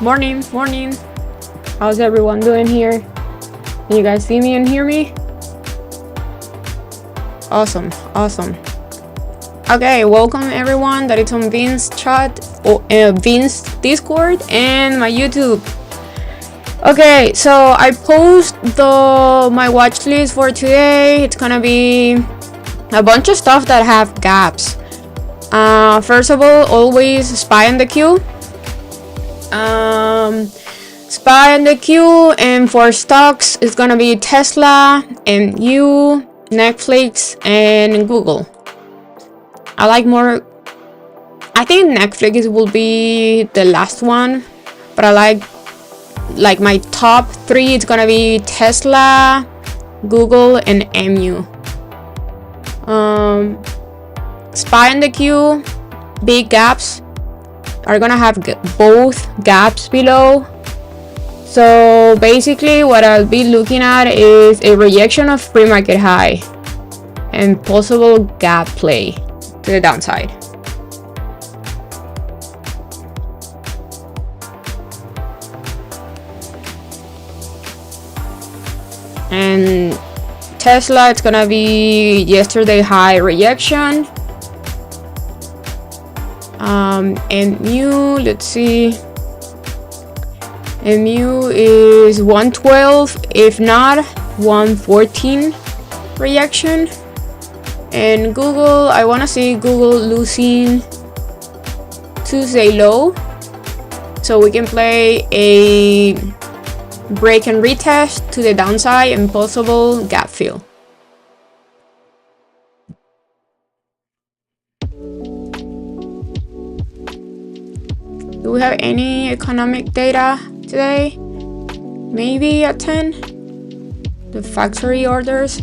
Morning. How's everyone doing here? Can you guys see me and hear me? Awesome. Okay, welcome everyone that is on Vince chat, or Vince Discord and my YouTube. Okay, so I post my watch list for today. It's gonna be a bunch of stuff that have gaps. First of all, always Spy on the Q. Spy on the Q, and for stocks, it's gonna be Tesla, MU, Netflix, and Google. I think Netflix will be the last one, but I like my top 3. It's gonna be Tesla, Google, and MU. Spy on the Q, big gaps are gonna have both gaps below. So basically what I'll be looking at is a rejection of pre-market high and possible gap play to the downside. And Tesla, it's gonna be yesterday high rejection. MU, let's see. MU is 112, if not 114 reaction. And Google, I want to see Google losing Tuesday low, so we can play a break and retest to the downside and possible gap fill. Do we have any economic data today? Maybe at 10. The factory orders.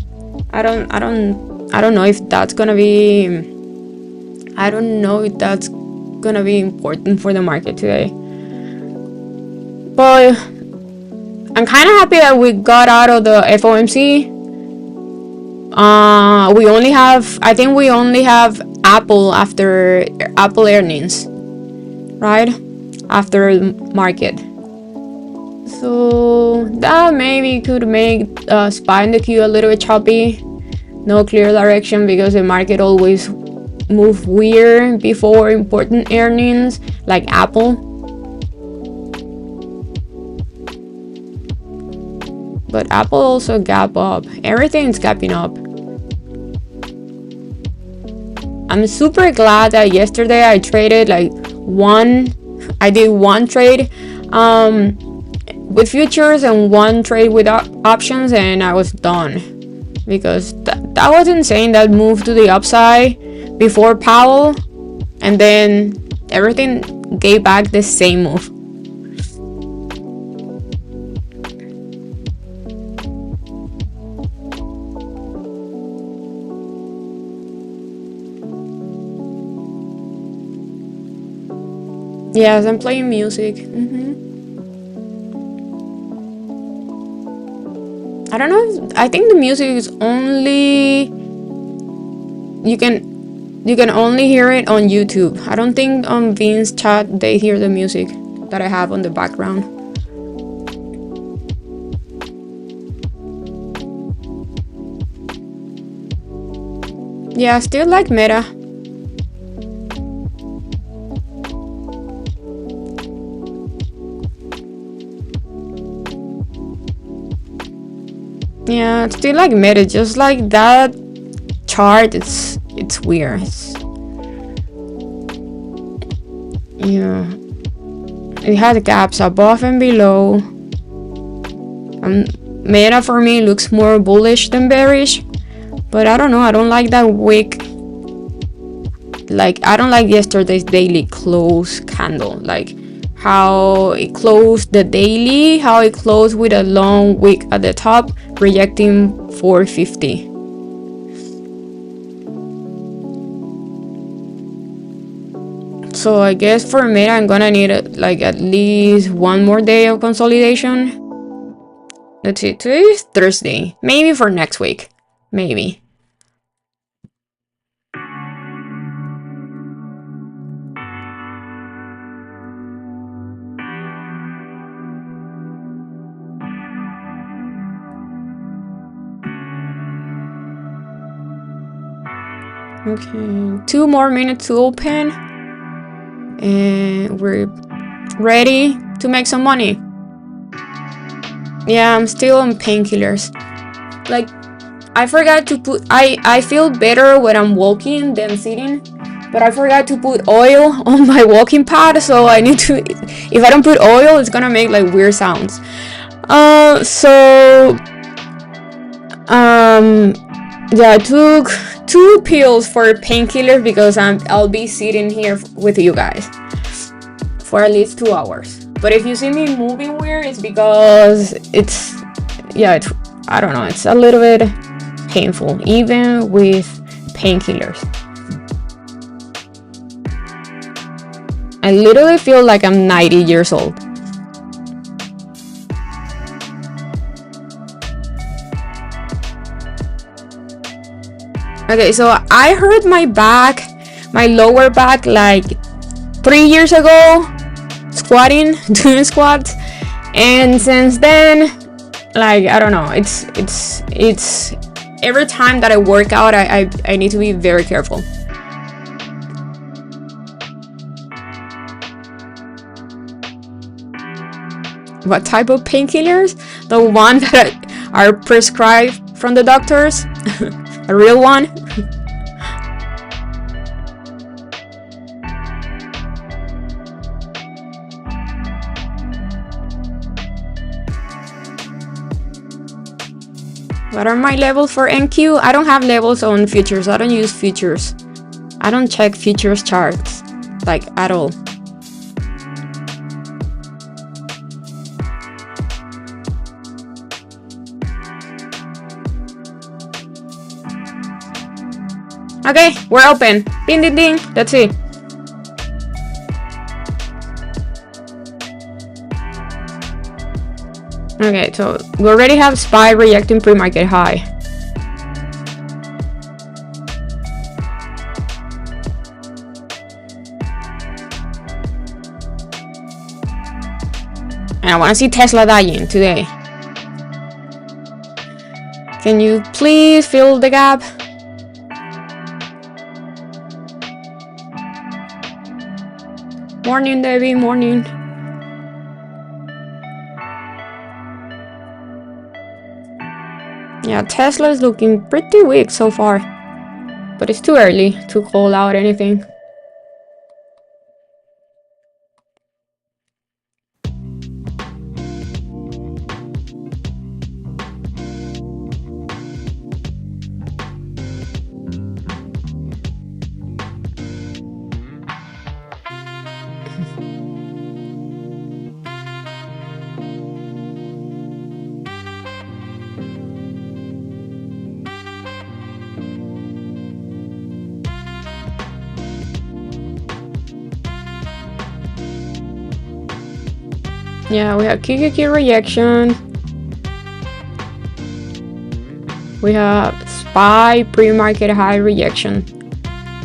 I don't know if that's gonna be. I don't know if that's gonna be important for the market today. But I'm kind of happy that we got out of the FOMC. I think we only have Apple after Apple earnings, right? After market. So that maybe could make Spy in the Q a little bit choppy. No clear direction because the market always move weird before important earnings like Apple. But Apple also gap up. Everything's gapping up. I'm super glad that yesterday I traded I did one trade with futures and one trade with options, and I was done because that was insane. That move to the upside before Powell, and then everything gave back the same move. Yes, I'm playing music. I don't know. I think the music is only you can only hear it on YouTube. I don't think on Vince chat they hear the music that I have on the background. Yeah, still like Meta. Yeah, it's still like Meta, just like that chart. It's weird. Yeah, it has gaps above and below. Meta for me looks more bullish than bearish, but I don't know. I don't like that wick. Like I don't like yesterday's daily close candle. Like how it closed the daily, how it closed with a long wick at the top, rejecting 450. So I guess for Meta I'm gonna need at least one more day of consolidation. Let's see, today is Thursday. Maybe for next week. Maybe. Okay, 2 more minutes to open. And we're ready to make some money. Yeah, I'm still on painkillers. Like, I forgot to put... I feel better when I'm walking than sitting. But I forgot to put oil on my walking pad, so I need to... If I don't put oil, it's gonna make like weird sounds. Yeah, I took 2 pills for painkillers because I'll be sitting here with you guys for at least 2 hours. But if you see me moving weird, it's because it's I don't know, it's a little bit painful, even with painkillers. I literally feel like I'm 90 years old. Okay, so I hurt my back, my lower back, like 3 years ago, squatting, doing squats, and since then, like, I don't know, it's every time that I work out, I need to be very careful. What type of painkillers? The ones that are prescribed from the doctors? A real one? What are my levels for NQ? I don't have levels on futures. I don't use futures. I don't check futures charts, like, at all. Okay, we're open. Ding, ding, ding. That's it. Okay, so we already have SPY rejecting pre-market high. And I want to see Tesla dying today. Can you please fill the gap? Morning, Debbie, morning. Yeah, Tesla is looking pretty weak so far, but it's too early to call out anything. Yeah, we have QQQ rejection. We have SPY pre-market high rejection,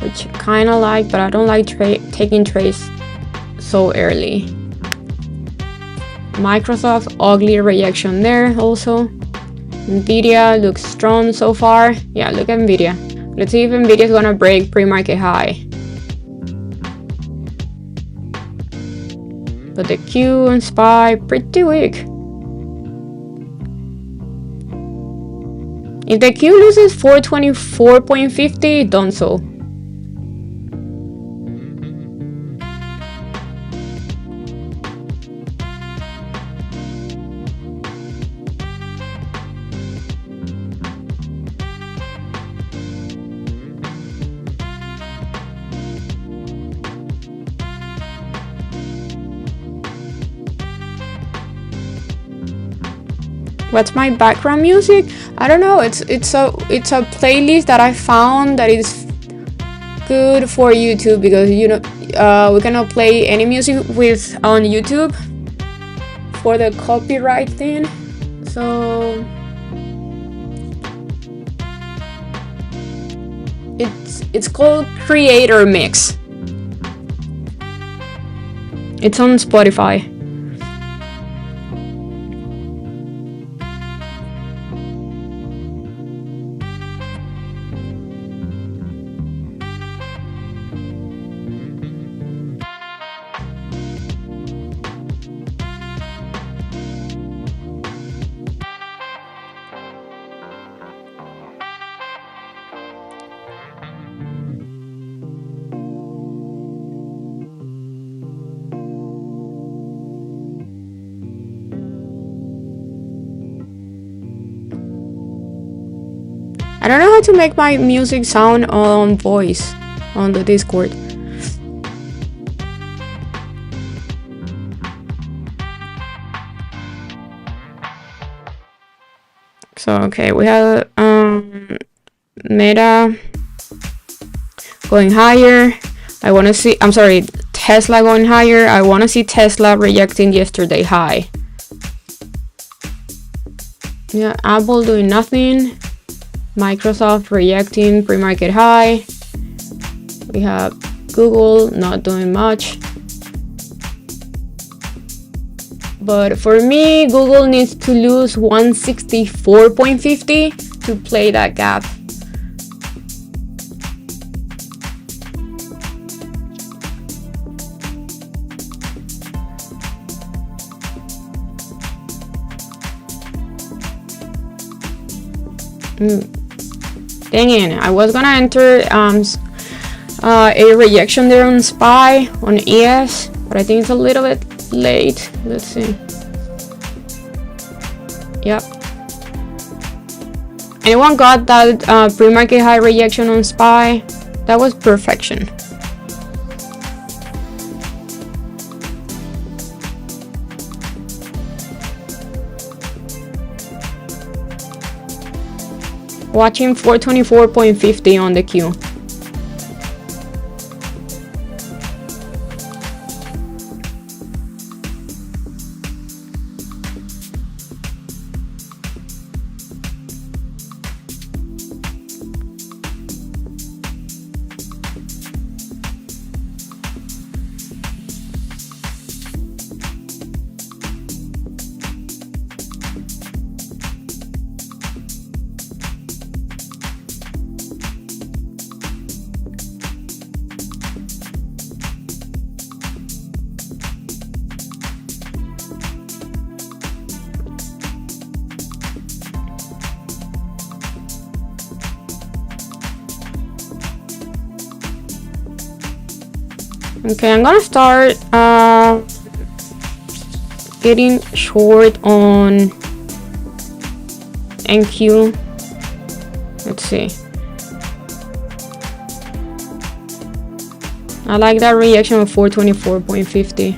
which kind of like, but I don't like taking trades so early. Microsoft, ugly rejection there also. Nvidia looks strong so far. Yeah, look at Nvidia. Let's see if Nvidia is gonna break pre-market high. But the Q and SPY pretty weak. If the Q loses 424.50, done so. What's my background music? I don't know. It's a playlist that I found that is good for YouTube, because you know we cannot play any music on YouTube for the copyright thing. So it's called Creator Mix. It's on Spotify. I don't know how to make my music sound on voice on the Discord. So okay, we have Meta going higher. I want to see, I'm sorry, Tesla going higher. I want to see Tesla rejecting yesterday high. Yeah, Apple doing nothing. Microsoft rejecting pre-market high. We have Google not doing much. But for me, Google needs to lose 164.50 to play that gap. Dang it, I was gonna enter a rejection there on SPY on ES, but I think it's a little bit late. Let's see. Yep. Anyone got that pre-market high rejection on SPY? That was perfection. Watching 424.50 on the queue. Okay, I'm gonna start getting short on NQ. Let's see. I like that reaction of 424.50.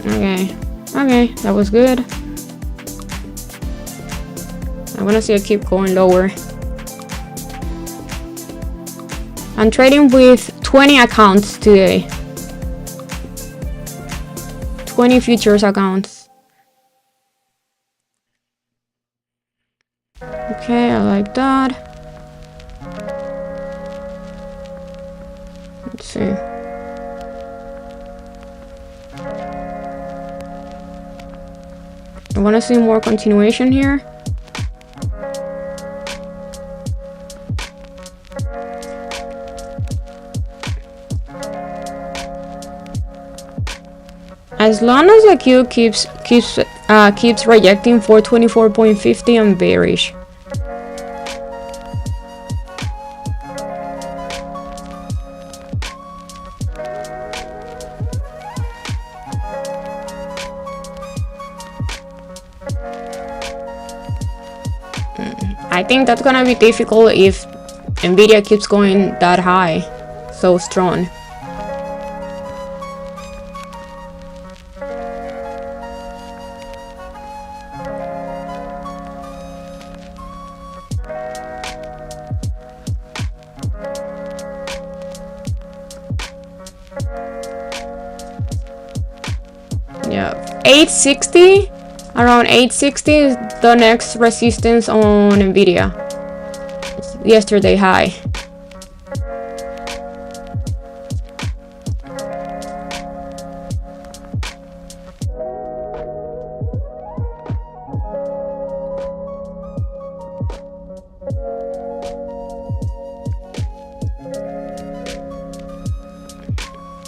Okay, that was good. I wanna see it keep going lower. I'm trading with 20 accounts today. 20 futures accounts. Okay, I like that. Let's see. I want to see more continuation here. As long as the queue keeps rejecting 424.50, I'm bearish. I think that's gonna be difficult if Nvidia keeps going that high, so strong. Yeah, 860, around 860 is the next resistance on Nvidia. It's yesterday high.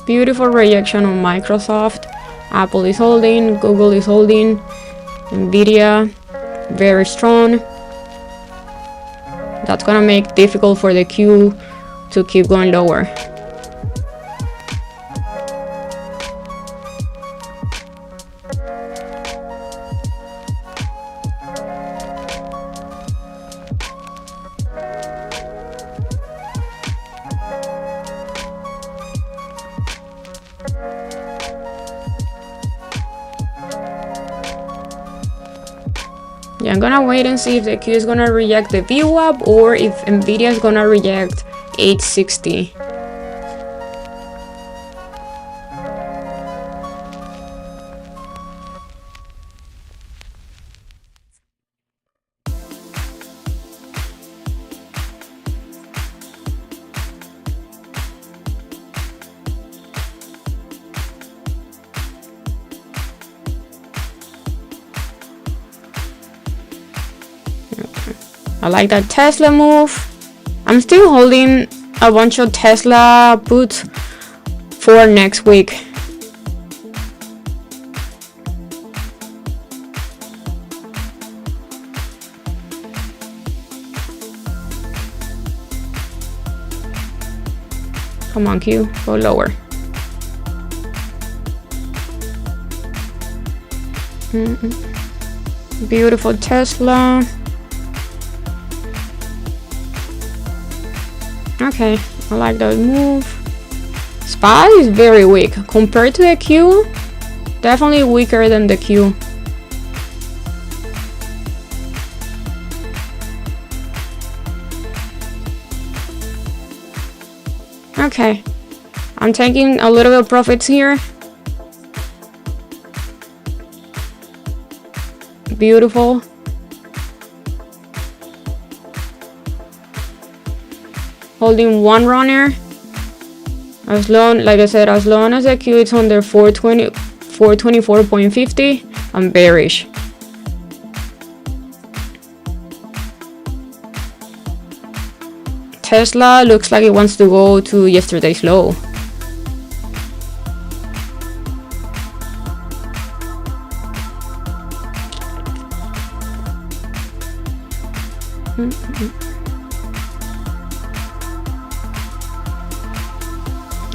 Beautiful rejection on Microsoft. Apple is holding, Google is holding, Nvidia very strong. That's gonna make it difficult for the queue to keep going lower. I'm gonna wait and see if the Q is gonna reject the VWAP or if Nvidia is gonna reject 860. I like that Tesla move. I'm still holding a bunch of Tesla puts for next week. Come on, Q, go lower. Beautiful Tesla. Okay, I like that move. SPY is very weak compared to the Q. Definitely weaker than the Q. Okay, I'm taking a little bit of profits here. Beautiful. Holding one runner. As long, like I said, as long as the Q is under 424.50, I'm bearish. Tesla looks like it wants to go to yesterday's low.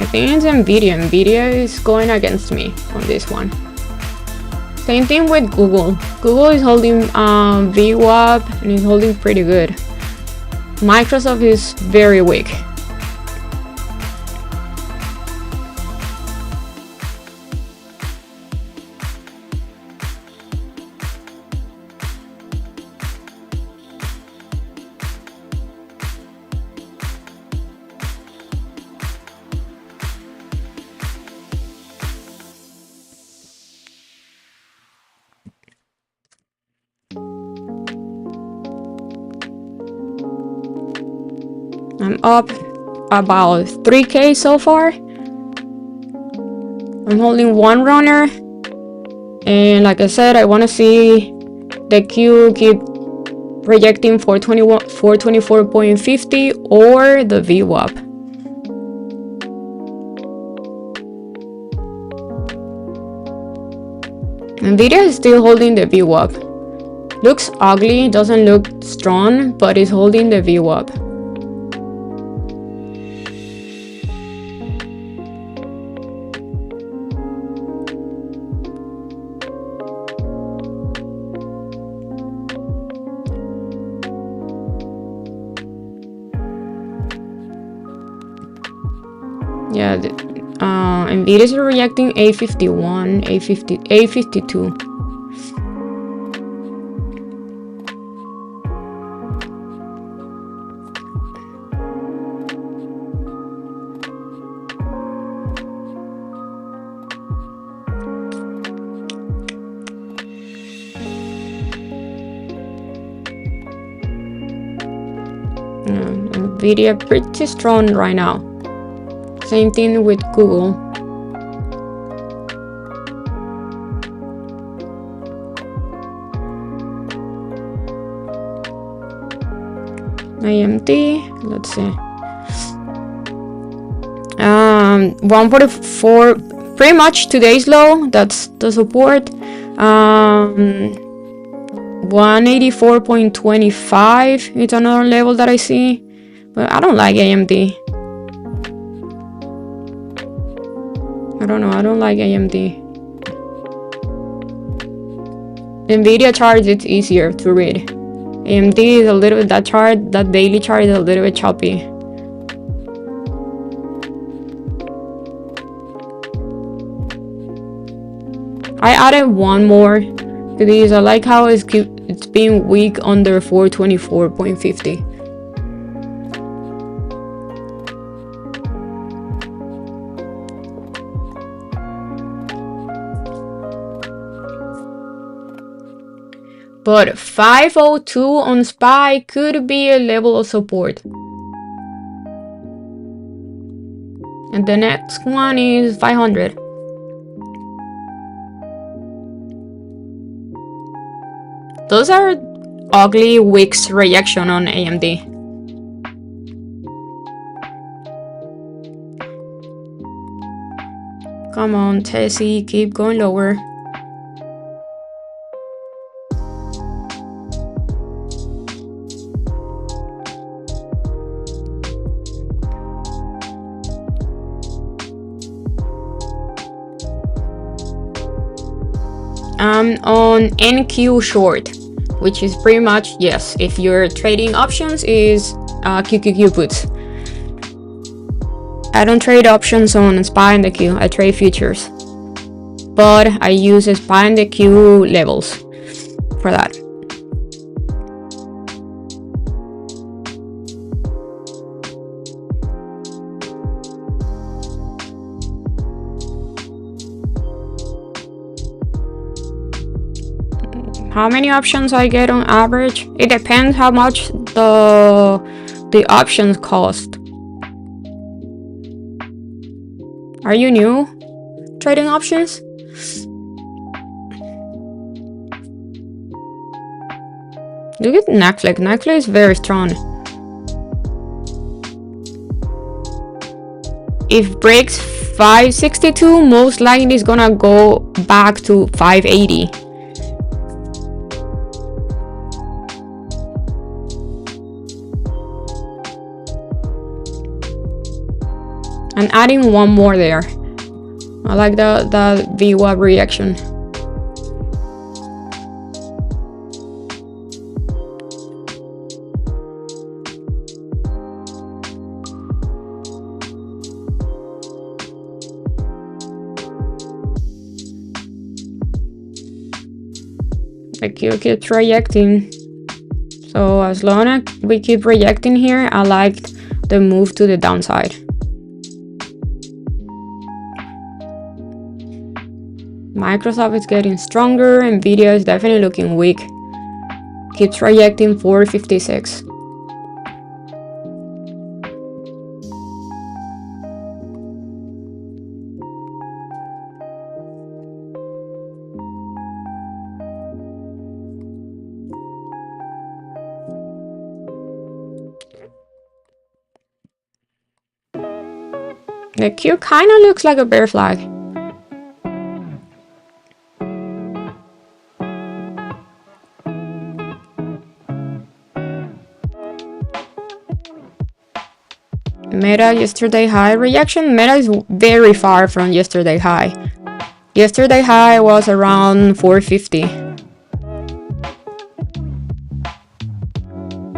I think it's Nvidia. Nvidia is going against me on this one. Same thing with Google. Google is holding VWAP and is holding pretty good. Microsoft is very weak. I'm up about 3K so far. I'm holding one runner. And like I said, I want to see the Q keep rejecting 424.50 or the VWAP. Nvidia is still holding the VWAP. Looks ugly, doesn't look strong, but is holding the VWAP. Yeah, Nvidia is rejecting 851, 850, 852. Nvidia pretty strong right now. Same thing with Google. AMD, let's see. 144, pretty much today's low. That's the support. 184.25. It's another level that I see, but I don't like AMD. I don't know, I don't like AMD. Nvidia chart, it's easier to read. AMD is a little bit, that daily chart is a little bit choppy. I added one more to these. I like how it's It's been weak under 424.50. But 502 on SPY could be a level of support. And the next one is 500. Those are ugly wicks reaction on AMD. Come on, Tessie, keep going lower. On NQ short, which is pretty much, yes, if you're trading options, is QQQ puts. I don't trade options on SPY and the Q, I trade futures, but I use SPY and the Q levels for that. How many options I get on average? It depends how much the options cost. Are you new trading options? Look at Netflix. Netflix is very strong. If breaks 562, most likely it's gonna go back to 580. And adding one more there. I like the VWAP reaction. The Q keeps reacting. So as long as we keep reacting here, I like the move to the downside. Microsoft is getting stronger, Nvidia is definitely looking weak. Keeps reacting 456. The Q kind of looks like a bear flag. Meta yesterday high reaction. Meta is very far from yesterday high. Yesterday high was around 450.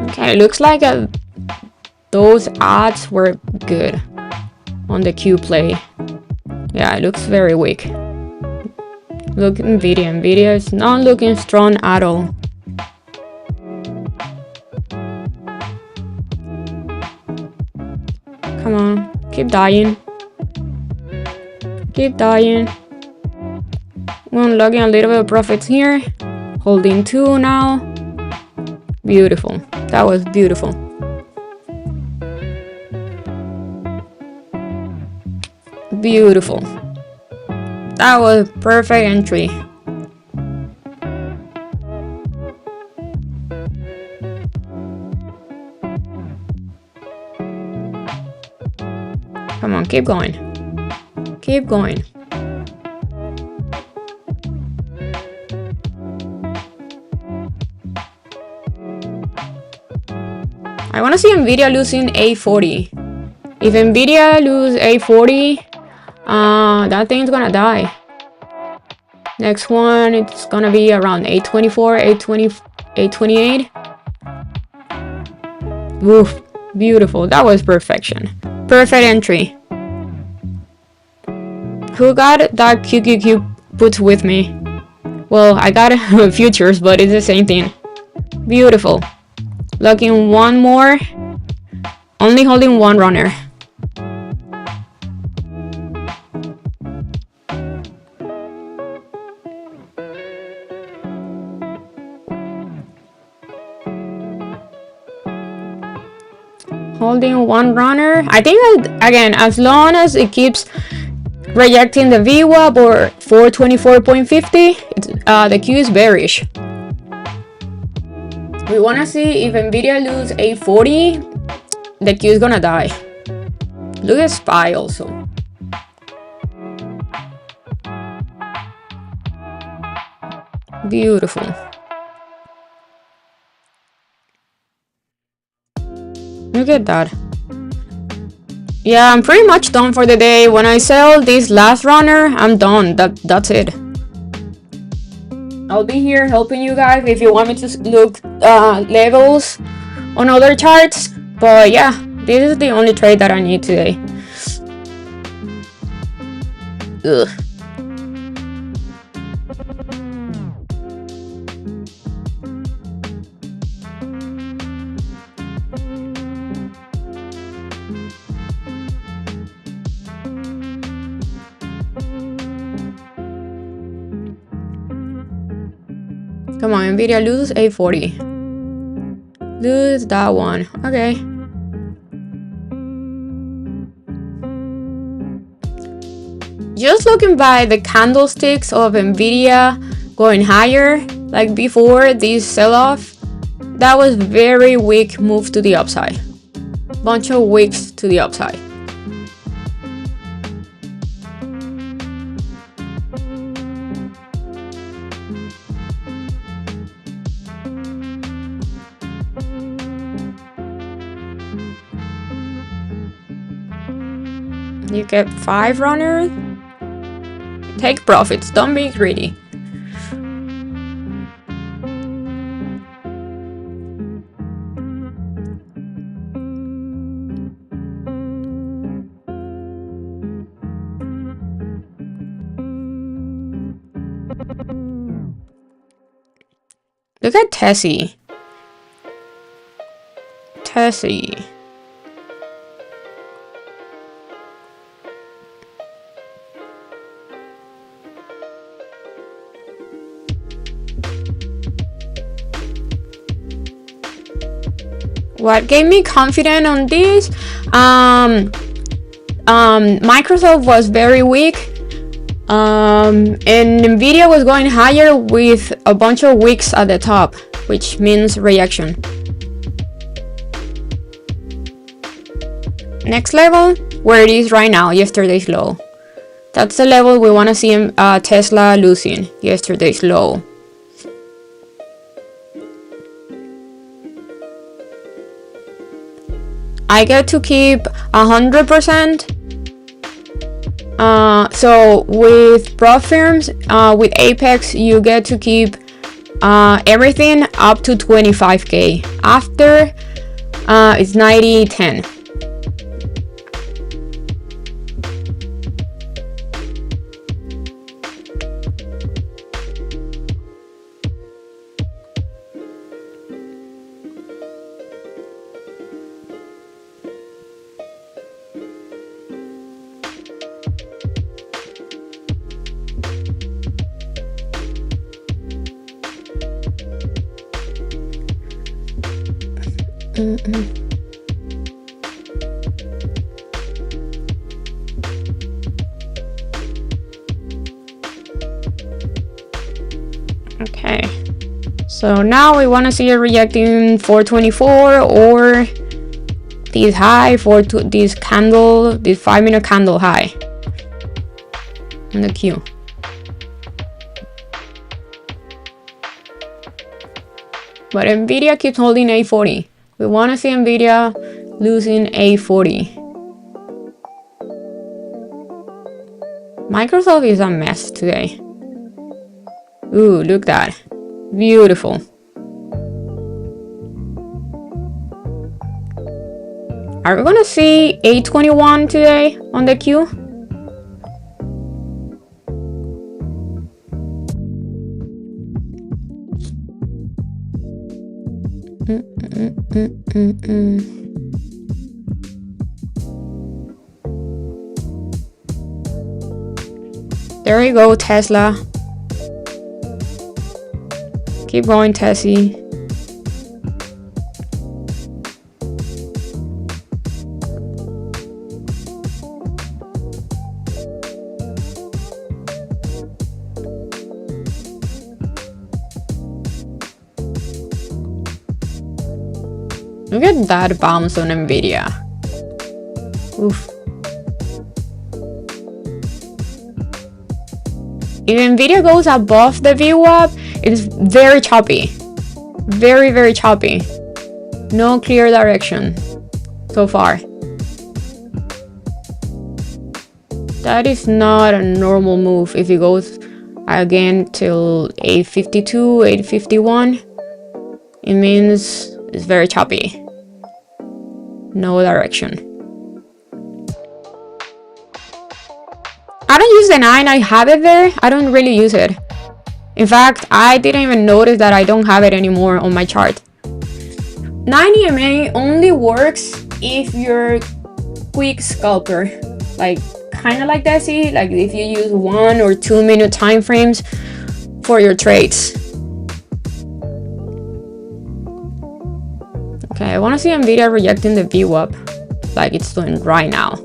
Okay, looks like those ads were good on the Q play. Yeah, it looks very weak. Look at Nvidia. Nvidia is not looking strong at all. Come on, keep dying. Keep dying. We're unlocking a little bit of profits here. Holding 2 now. Beautiful. That was beautiful. Beautiful. That was perfect entry. Come on, keep going. Keep going. I want to see Nvidia losing A40. If Nvidia lose A40, that thing's gonna die. Next one, it's gonna be around 824, 820, 828. Oof, beautiful. That was perfection. Perfect entry. Who got that QQQ puts with me? Well, I got futures, but it's the same thing. Beautiful. Locking one more. Only holding one runner. Holding one runner. I think that, again, as long as it keeps rejecting the VWAP or 424.50, the queue is bearish. We want to see if Nvidia lose 840, the queue is gonna die. Look at SPY also. Beautiful. Look at that. Yeah, I'm pretty much done for the day. When I sell this last runner, I'm done. That's it. I'll be here helping you guys if you want me to look levels on other charts. But yeah, this is the only trade that I need today. Ugh. Come on, Nvidia, lose 840. Lose that one. Okay. Just looking by the candlesticks of Nvidia going higher, like before this sell-off, that was very weak move to the upside. Bunch of wicks to the upside. You get 5 runners. Take profits, don't be greedy. Look at Tessie. Tessie. What gave me confidence on this? Microsoft was very weak, and Nvidia was going higher with a bunch of wicks at the top, which means reaction. Next level, where it is right now, yesterday's low. That's the level we want to see Tesla losing, yesterday's low. I get to keep 100%. So with prop firms, with Apex, you get to keep everything up to 25k. After, it's 90-10. Okay, so now we want to see it rejecting 424 or this high for this candle, this 5-minute candle high in the queue. But Nvidia keeps holding 840. We want to see Nvidia losing 840. Microsoft is a mess today. Ooh, look at that. Beautiful. Are we gonna see 821 today on the queue? There you go, Tesla. Keep going, Tessie. Look at that bounce on Nvidia. Oof. If Nvidia goes above the VWAP, it's very choppy. Very, very choppy. No clear direction so far. That is not a normal move. If it goes again till 852, 851, it means it's very choppy. No direction. I don't use the 9, I have it there. I don't really use it. In fact, I didn't even notice that I don't have it anymore on my chart. 9 EMA only works if you're quick scalper. Like, kind of like Desi, like if you use 1 or 2 minute time frames for your trades. Okay, I want to see Nvidia rejecting the VWAP like it's doing right now.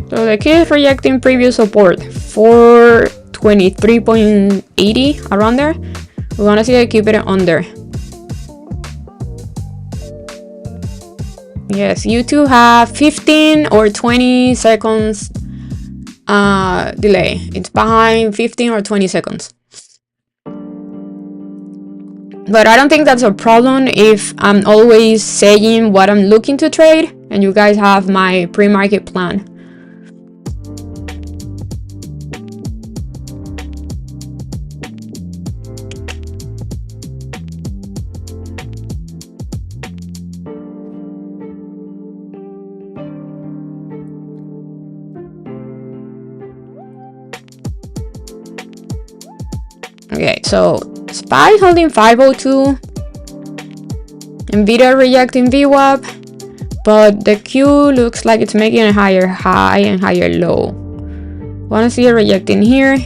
So the key is rejecting previous support for 23.80 around there. We want to see it keep it under. Yes, you two have 15 or 20 seconds delay. It's behind 15 or 20 seconds. But I don't think that's a problem if I'm always saying what I'm looking to trade and you guys have my pre-market plan. Okay, so SPY holding 502, Nvidia rejecting VWAP, but the Q looks like it's making a higher high and higher low. Want to see it rejecting here.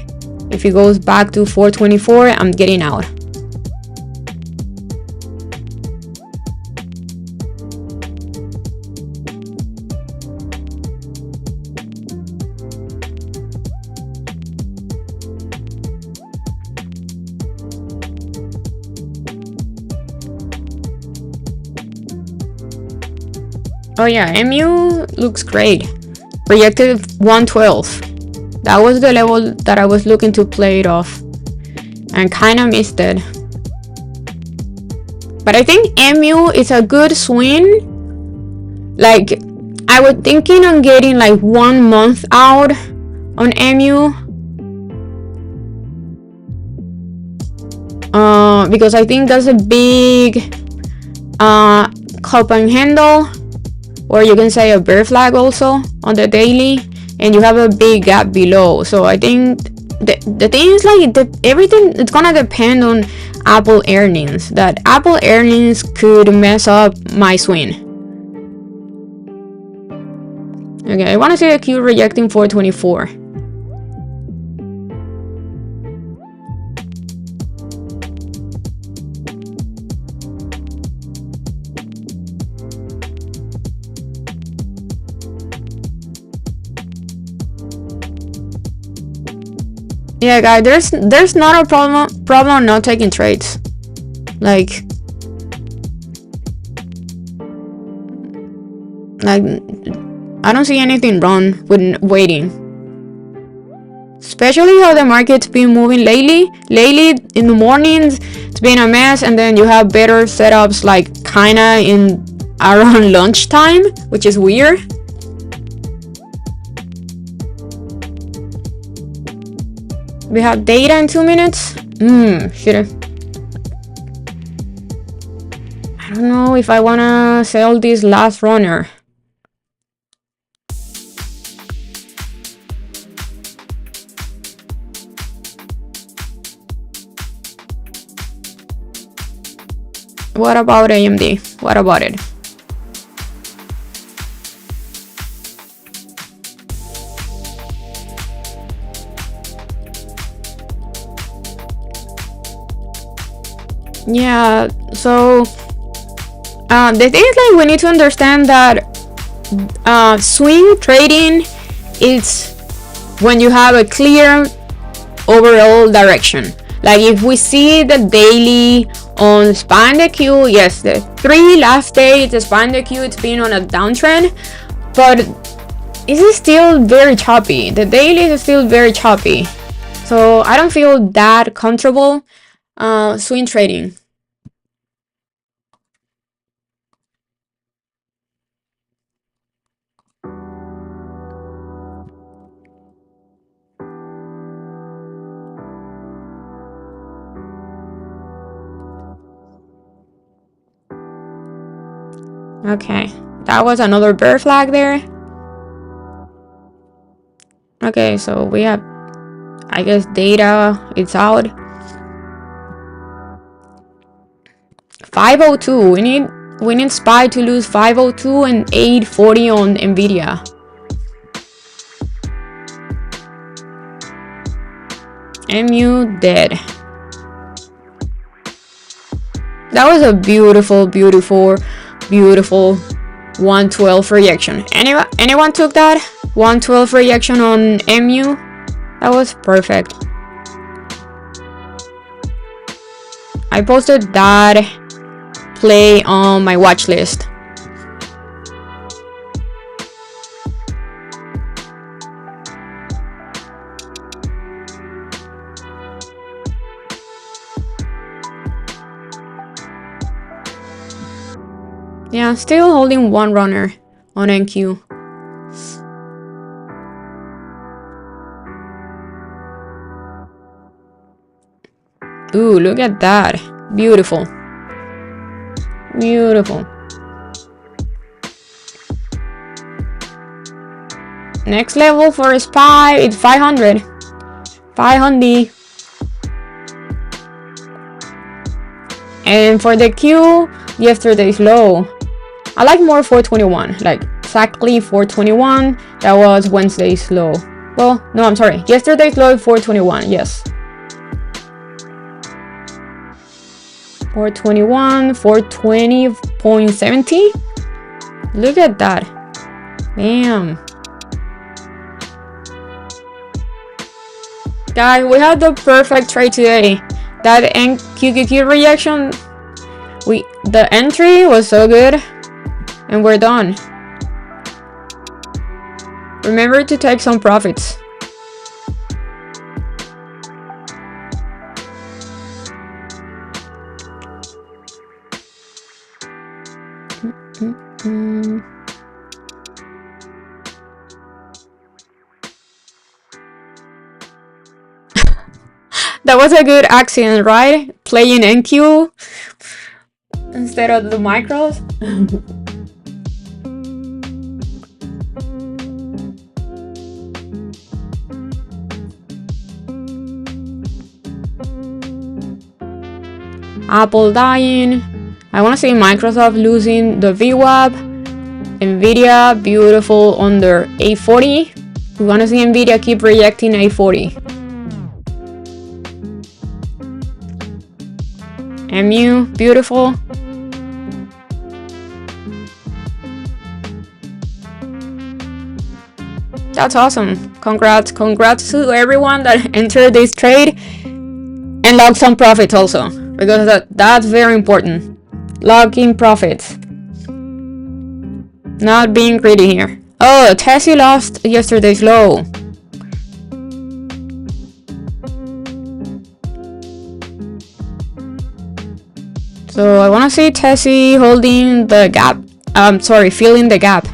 If it goes back to 424, I'm getting out. Oh yeah, MU looks great. Rejected 112. That was the level that I was looking to play it off. And kind of missed it. But I think MU is a good swing. Like, I was thinking on getting like 1 month out on MU. Because I think that's a big cup and handle. Or you can say a bear flag also on the daily, and you have a big gap below. So I think the thing is like everything, it's gonna depend on Apple earnings. That Apple earnings could mess up my swing. Okay, I want to see a Q rejecting 424. Yeah, guys, there's not a problem not taking trades. Like I don't see anything wrong with waiting. Especially how the market's been moving lately. Lately in the mornings it's been a mess, and then you have better setups like kinda in around lunchtime, which is weird. We have data in 2 minutes. Should've. I don't know if I wanna sell this last runner. What about AMD? What about it? Yeah, so the thing is, like, we need to understand that swing trading is when you have a clear overall direction. Like, if we see the daily on SPY and the Q, yes, the 3 last days, the SPY and the Q, it's been on a downtrend, but it is still very choppy. The daily is still very choppy, so I don't feel that comfortable swing trading. Okay, that was another bear flag there. Okay, so we have, I guess, data, it's out. 502, we need SPY to lose 502 and 840 on Nvidia. MU dead. That was a beautiful 112 reaction. Anyone took that 112 reaction on MU? That was perfect. I posted that play on my watch list. Yeah, still holding one runner on NQ. Ooh, look at that. Beautiful. Beautiful. Next level for SPY is 500. 500. And for the Q, yesterday's low. I like more 421, like exactly 421. That was Wednesday's low. Well, no, I'm sorry. Yesterday's low, 421, yes. 421, 420.70. Look at that. Damn. Guys, we had the perfect trade today. That QQQ reaction, the entry was so good, and we're done. Remember to take some profits. That was a good accident, right? Playing NQ instead of the micros. Apple dying. I want to see Microsoft losing the VWAP. Nvidia beautiful under 840. We want to see Nvidia keep rejecting 840. MU beautiful. That's awesome. Congrats to everyone that entered this trade and logged some profits also, because that's very important. Logging profits, not being greedy here. Oh, Tessie lost yesterday's low. So I want to see Tessie holding the gap. Filling the gap.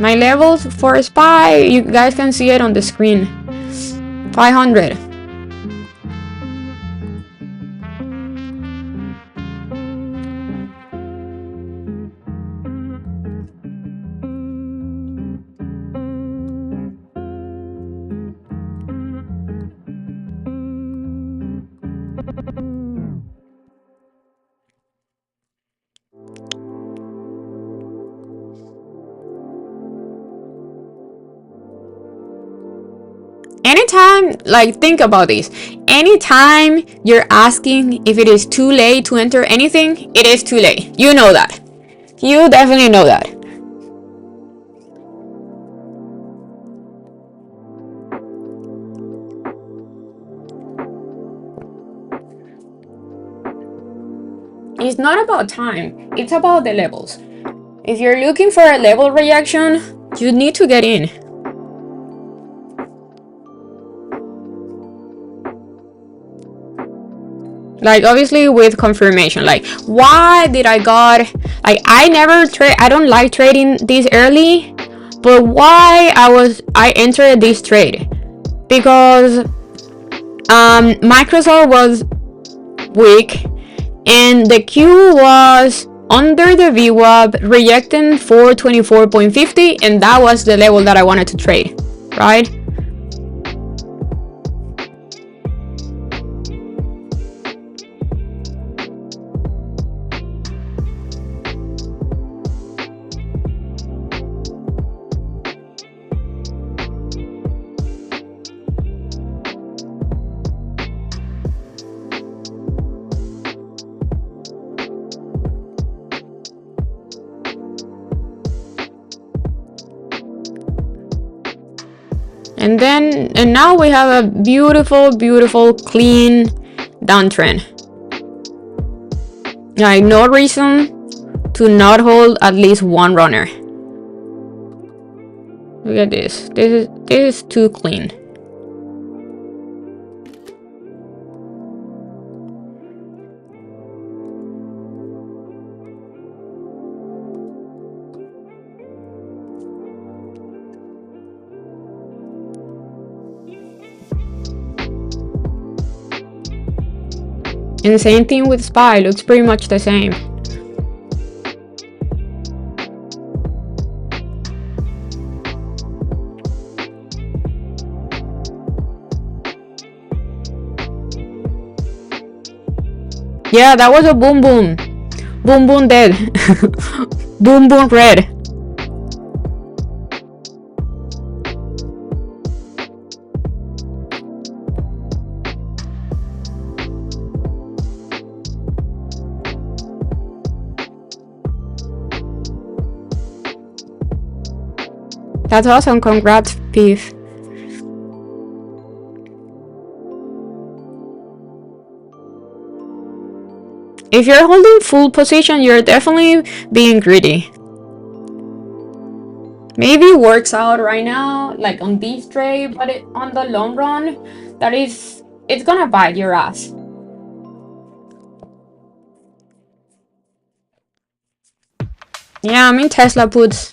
My levels for spy, you guys can see it on the screen. 500. Anytime, like, think about this. Anytime you're asking if it is too late to enter anything, it is too late. You know that. You definitely know that. It's not about time, it's about the levels. If you're looking for a level reaction, you need to get in. Like, obviously with confirmation. Like, why did I got, like, I never trade, I don't like trading this early, but why I entered this trade? Because Microsoft was weak and the Q was under the VWAP, rejecting 424.50, and that was the level that I wanted to trade, right? And now we have a beautiful, beautiful, clean downtrend. Like, no reason to not hold at least one runner. Look at this. This is too clean. And the same thing with SPY, looks pretty much the same. Yeah, that was a boom boom. Boom boom dead. Boom boom red. That's awesome, congrats, Beef. If you're holding full position, you're definitely being greedy. Maybe it works out right now, like on this trade, but on the long run, it's gonna bite your ass. Yeah, I'm in Tesla puts.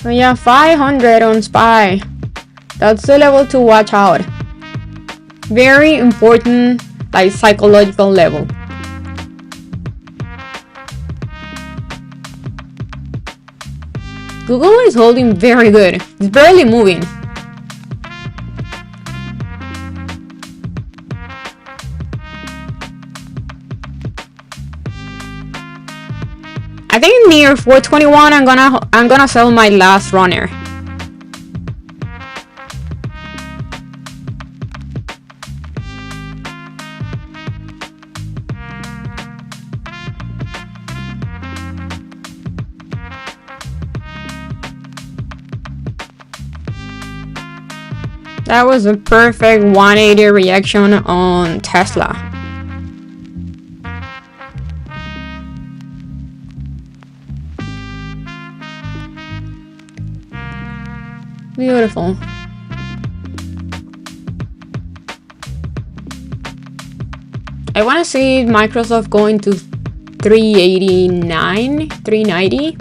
Oh yeah, 500 on SPY. That's the level to watch out. Very important, like, psychological level. Google is holding very good. It's barely moving. I think near 421 I'm gonna sell my last runner. That was a perfect 180 reaction on Tesla. Beautiful. I want to see Microsoft going to 389, 390.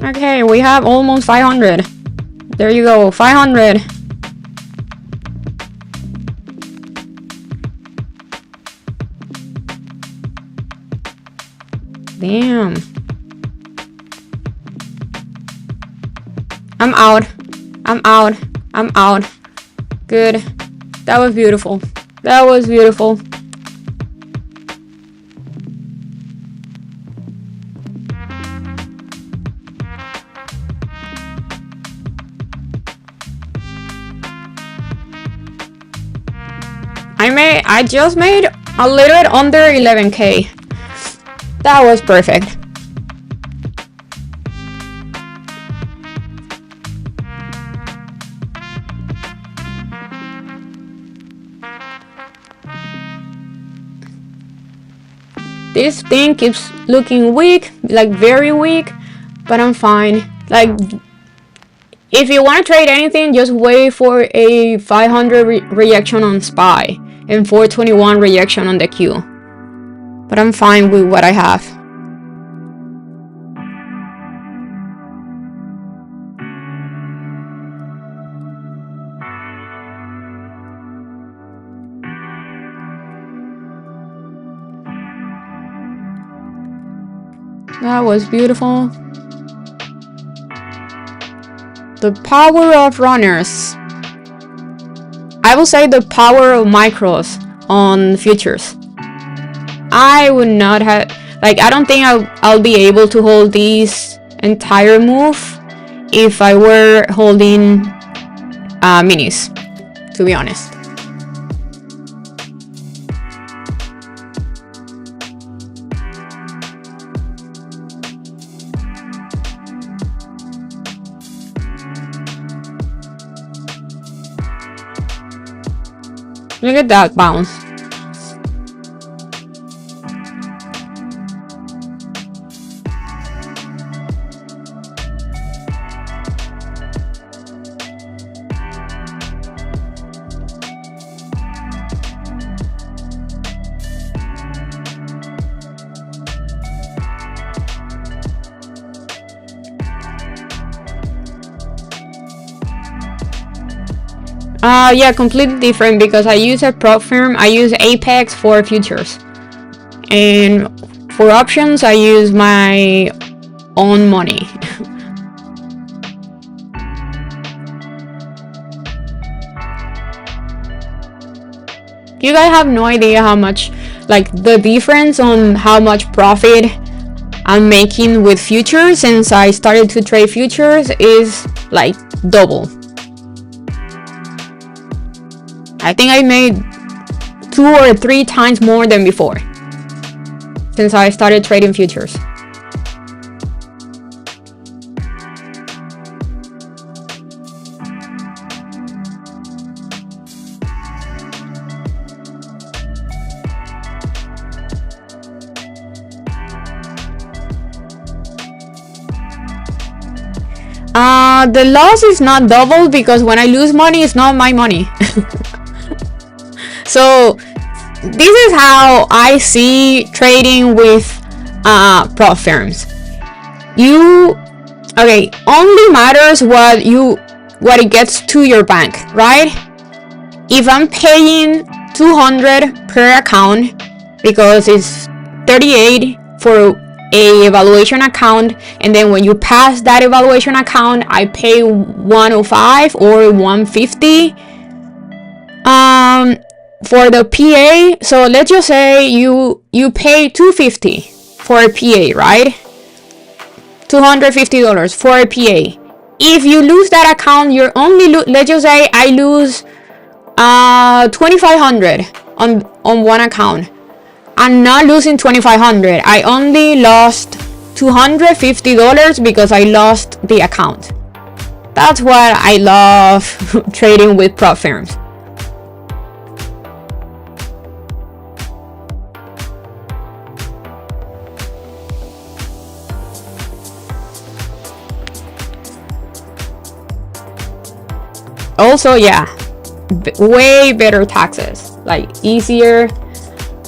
Okay, we have almost 500. There you go, 500. Damn. I'm out. I'm out. I'm out. Good. That was beautiful. That was beautiful. I just made a little bit under 11K. That was perfect. This thing keeps looking weak, like very weak, but I'm fine. Like, if you want to trade anything, just wait for a 500 reaction on SPY and 421 reaction on the Q. But I'm fine with what I have. That was beautiful. The power of runners. I will say the power of micros on futures. I would not have, like, I don't think I'll be able to hold this entire move if I were holding minis, to be honest. Look at that bounce. Yeah, completely different because I use a prop firm. I use Apex for futures, and for options I use my own money. You guys have no idea how much, like, the difference on how much profit I'm making with futures since I started to trade futures is like double. I think I made 2 or 3 times more than before since I started trading futures. The loss is not double because when I lose money, it's not my money. So this is how I see trading with prop firms. Okay, only matters what it gets to your bank, right? If I'm paying 200 per account because it's 38 for a evaluation account, and then when you pass that evaluation account I pay 105 or 150 for the PA. So let's just say you pay 250 for a PA, right? $250 for a PA. If you lose that account, you're only let's just say I lose 2,500 on one account. I'm not losing 2,500. I only lost $250 because I lost the account. That's what I love trading with prop firms. Also, yeah, way better taxes, like easier,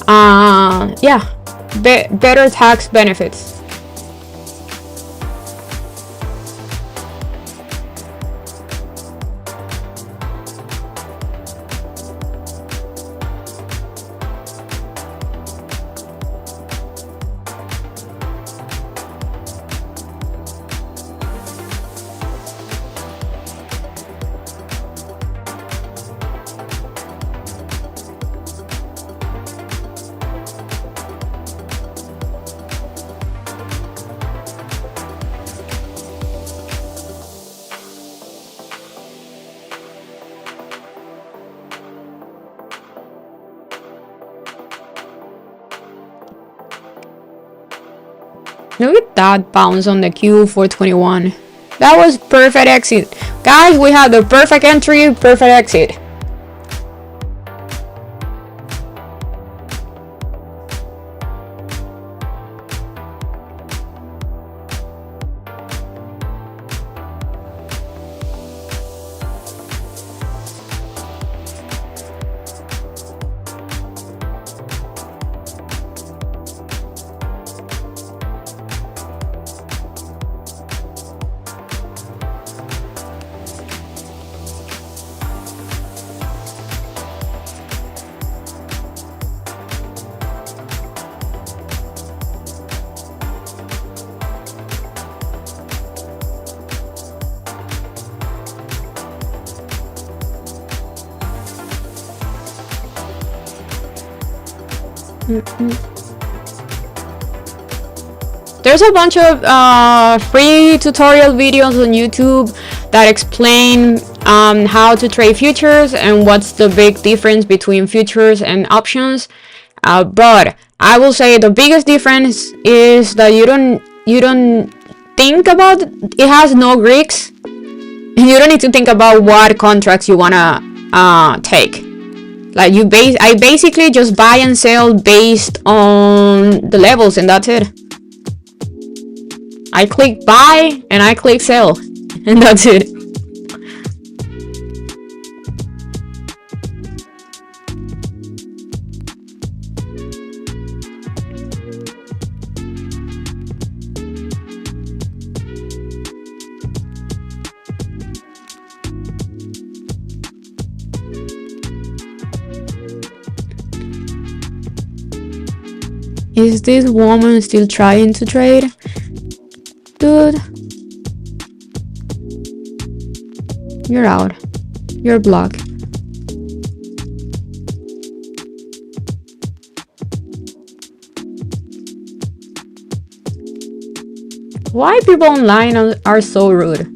yeah, better tax benefits. Look at that bounce on the Q421. That was perfect exit. Guys, we have the perfect entry, perfect exit. There's a bunch of free tutorial videos on YouTube that explain how to trade futures and what's the big difference between futures and options. But I will say the biggest difference is that you don't think about it. Has no Greeks. You don't need to think about what contracts you wanna take. Like I basically just buy and sell based on the levels, and that's it. I click buy and I click sell, and that's it. Is this woman still trying to trade? Dude, you're out. You're blocked. Why people online are so rude?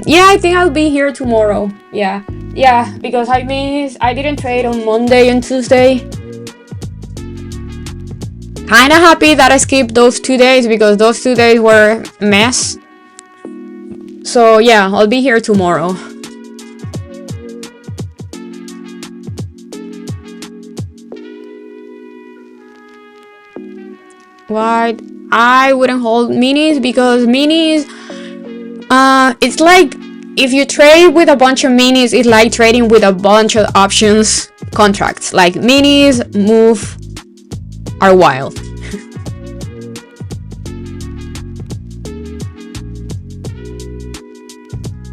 Yeah, I think I'll be here tomorrow. Yeah, because I didn't trade on Monday and Tuesday. Kinda happy that I skipped those 2 days because those 2 days were a mess. So yeah, I'll be here tomorrow. Why? I wouldn't hold minis because minis, it's like if you trade with a bunch of minis, it's like trading with a bunch of options contracts. Like minis move are wild.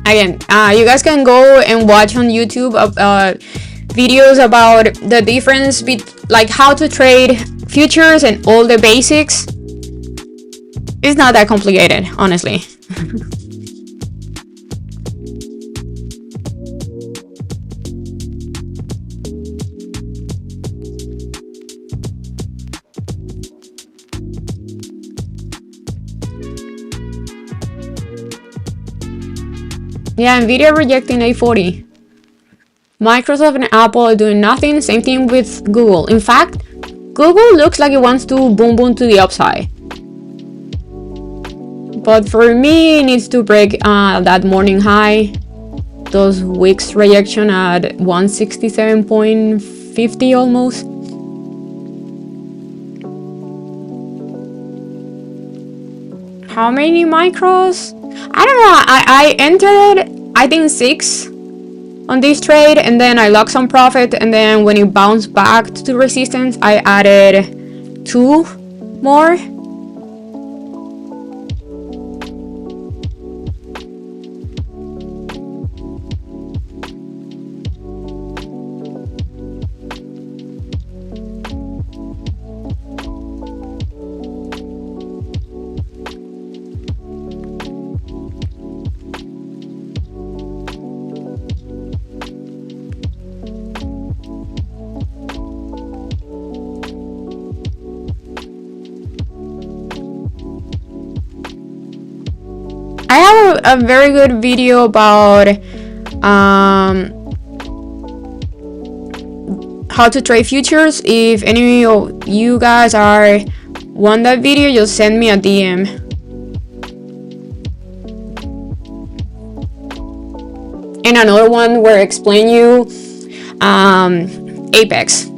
Again, you guys can go and watch on YouTube videos about the difference like how to trade futures and all the basics. It's not that complicated, honestly. Yeah, Nvidia rejecting A40. Microsoft and Apple are doing nothing. Same thing with Google. In fact, Google looks like it wants to boom to the upside. But for me, it needs to break that morning high. those wicks rejection at 167.50 almost. How many micros? I don't know. I entered, I think 6 on this trade, and then I lost some profit, and then when it bounced back to resistance, I added 2 more. I have a very good video about how to trade futures. If any of you guys want that video, just send me a DM. And another one where I explain you Apex.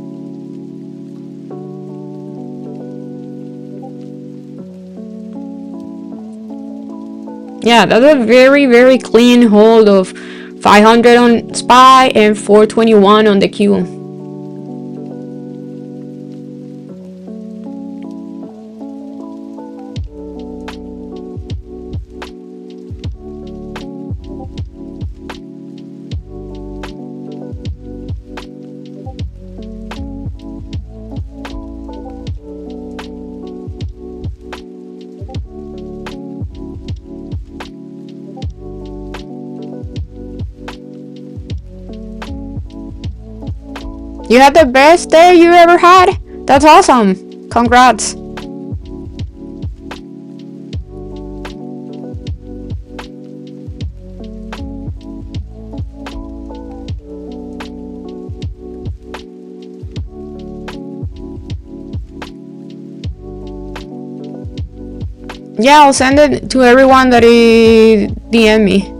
Yeah, that's a very, very clean hold of 500 on SPY and 421 on the Q. You had the best day you ever had? That's awesome. Congrats. Yeah, I'll send it to everyone that DM me.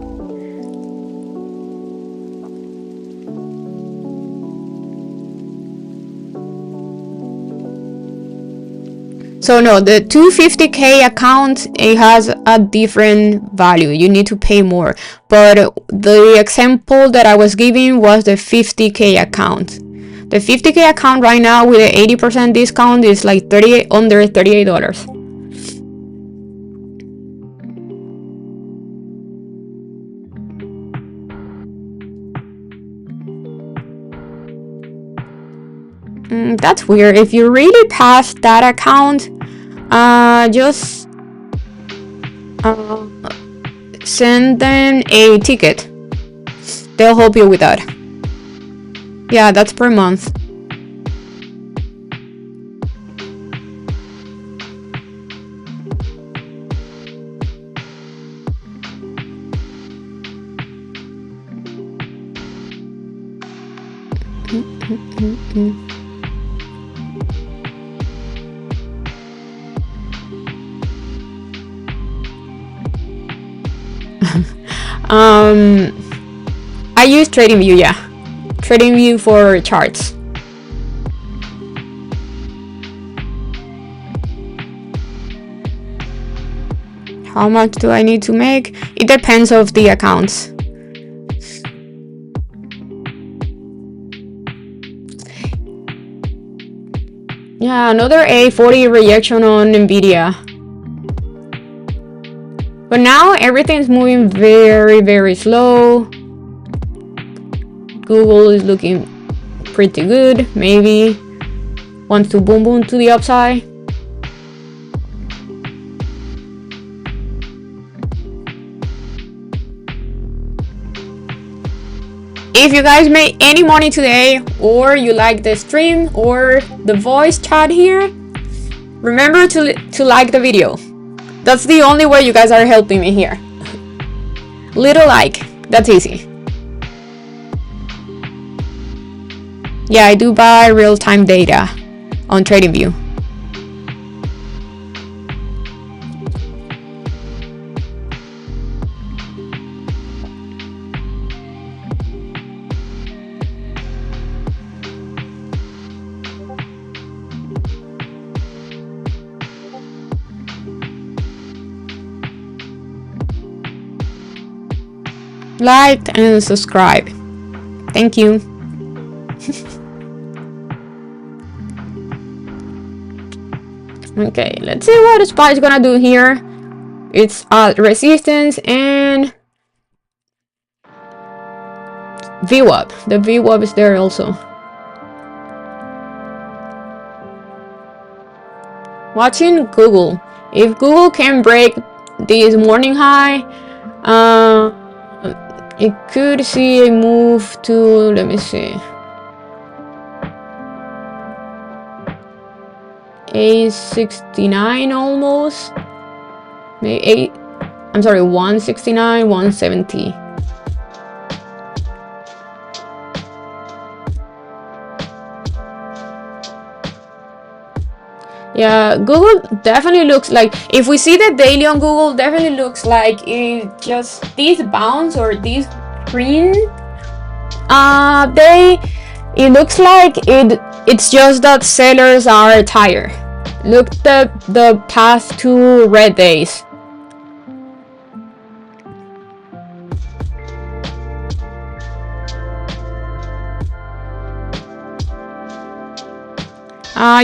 So no, the 250k account, it has a different value. You need to pay more. But the example that I was giving was the 50k account. The 50k account right now with an 80% discount is like under $38. That's weird. If you really pass that account, just send them a ticket. They'll help you with that. Yeah, that's per month. I use TradingView, yeah. TradingView for charts. How much do I need to make? It depends of the accounts. Yeah, another A40 rejection on Nvidia. But now everything's moving very, very slow. Google is looking pretty good. Maybe wants to boom to the upside. If you guys made any money today, or you like the stream or the voice chat here, remember to like the video. That's the only way you guys are helping me here. Little like, that's easy. Yeah, I do buy real-time data on TradingView. like and subscribe. Thank you. Okay, let's see what the spy is gonna do here. It's resistance and VWAP. The VWAP is there also. Watching Google. If Google can break this morning high, it could see a move to, let me see, A69 almost. Maybe I'm sorry, 169, 170. Yeah, Google definitely looks like, if we see the daily on Google, definitely looks like it just this bounce or this green day, it looks like it's just that sellers are tired. Look the past 2 red days.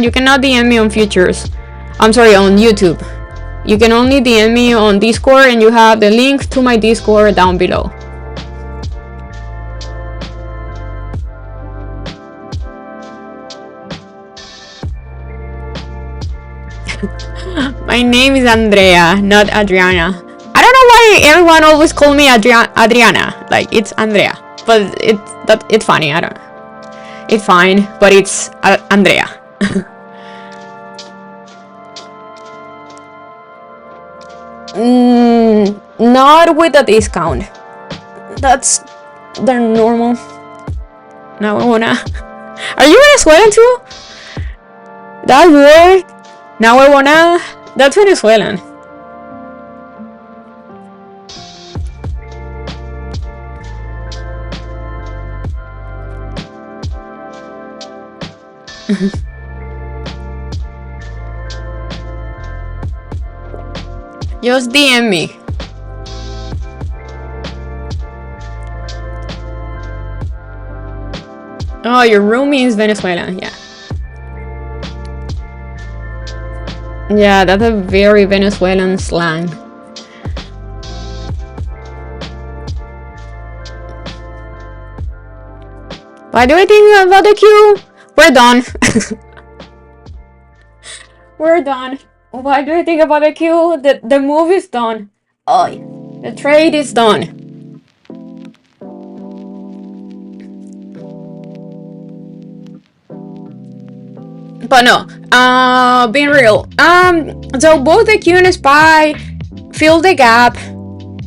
You cannot DM me on futures. I'm sorry, on YouTube. You can only DM me on Discord, and you have the link to my Discord down below. My name is Andrea, not Adriana. I don't know why everyone always call me Adriana. Like, it's Andrea, but it's funny. I don't. It's fine, but it's Andrea. Not with a discount. That's the normal. Now I wanna. Are you Venezuelan too? That word. Now I wanna. That's Venezuelan. Just DM me. Oh, your roomie is Venezuelan, yeah. Yeah, that's a very Venezuelan slang. What do I think about the queue? We're done. We're done. What do you think about the queue? The move is done. Oh, the trade is done. But no, being real. So both the Q and SPY filled the gap,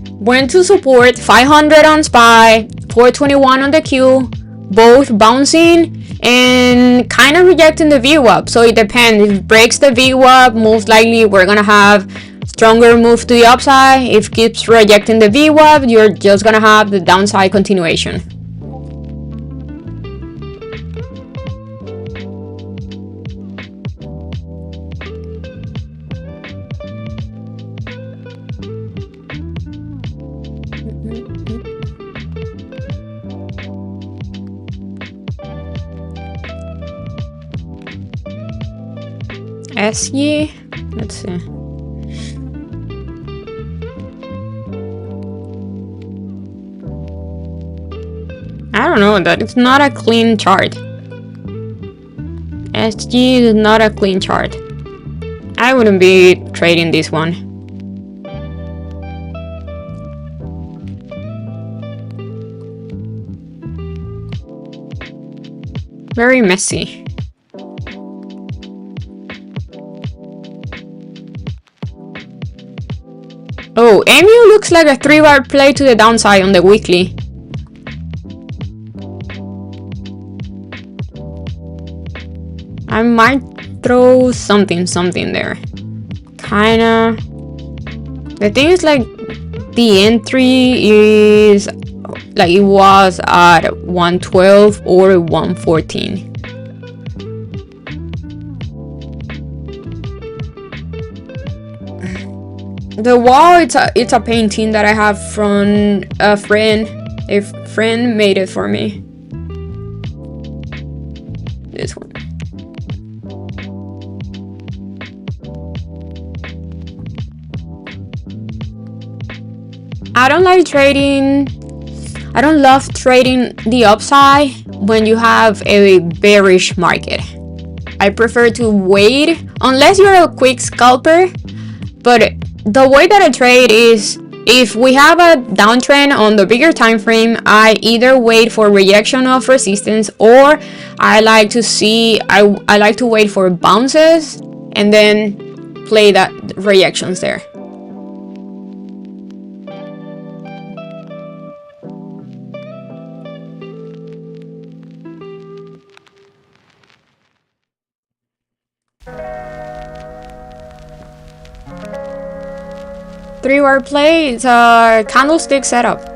went to support 500 on SPY, 421 on the Q, both bouncing and kind of rejecting the VWAP. So it depends. If it breaks the VWAP, most likely we're gonna have stronger move to the upside. If it keeps rejecting the VWAP, you're just gonna have the downside continuation. SY, let's see. I don't know, that it's not a clean chart. SG is not a clean chart. I wouldn't be trading this one. Very messy. Oh, MU looks like a 3-bar play to the downside on the weekly. I might throw something there. Kinda. The thing is, like, the entry is like it was at 112 or 114. The wall, it's a painting that I have from a friend. A friend made it for me. This one. I don't like trading. I don't love trading the upside when you have a bearish market. I prefer to wait unless you're a quick scalper. But the way that I trade is, if we have a downtrend on the bigger time frame, I either wait for rejection of resistance, or I like to wait for bounces and then play that rejections there. Three-word play, it's a candlestick setup.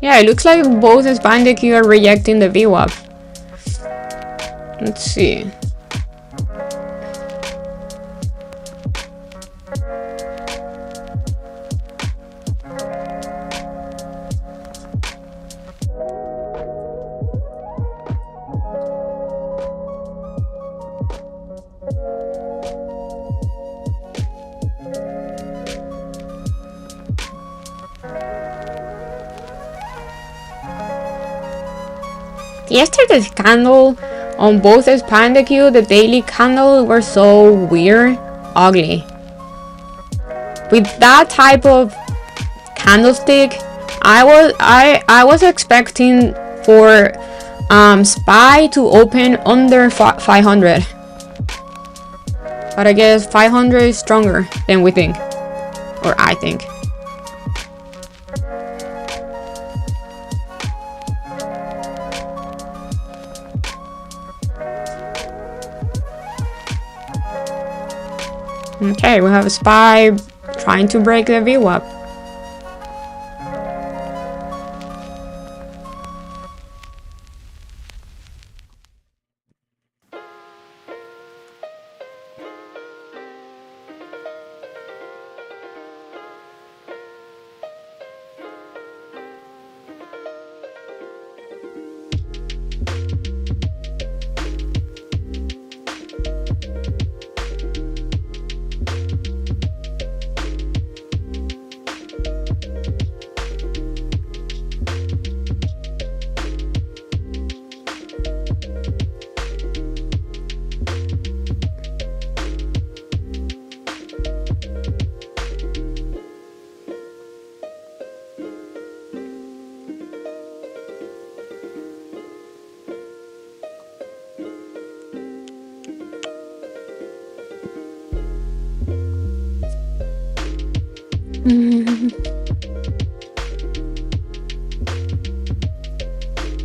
Yeah, it looks like both SPY and QQQ are rejecting the VWAP. Let's see. Yesterday's candle on both SPY and QQQ, the daily candle, were so weird, ugly. With that type of candlestick, I was expecting for SPY to open under 500, but I guess 500 is stronger than we think, or I think. Okay, we have a SPY trying to break the VWAP.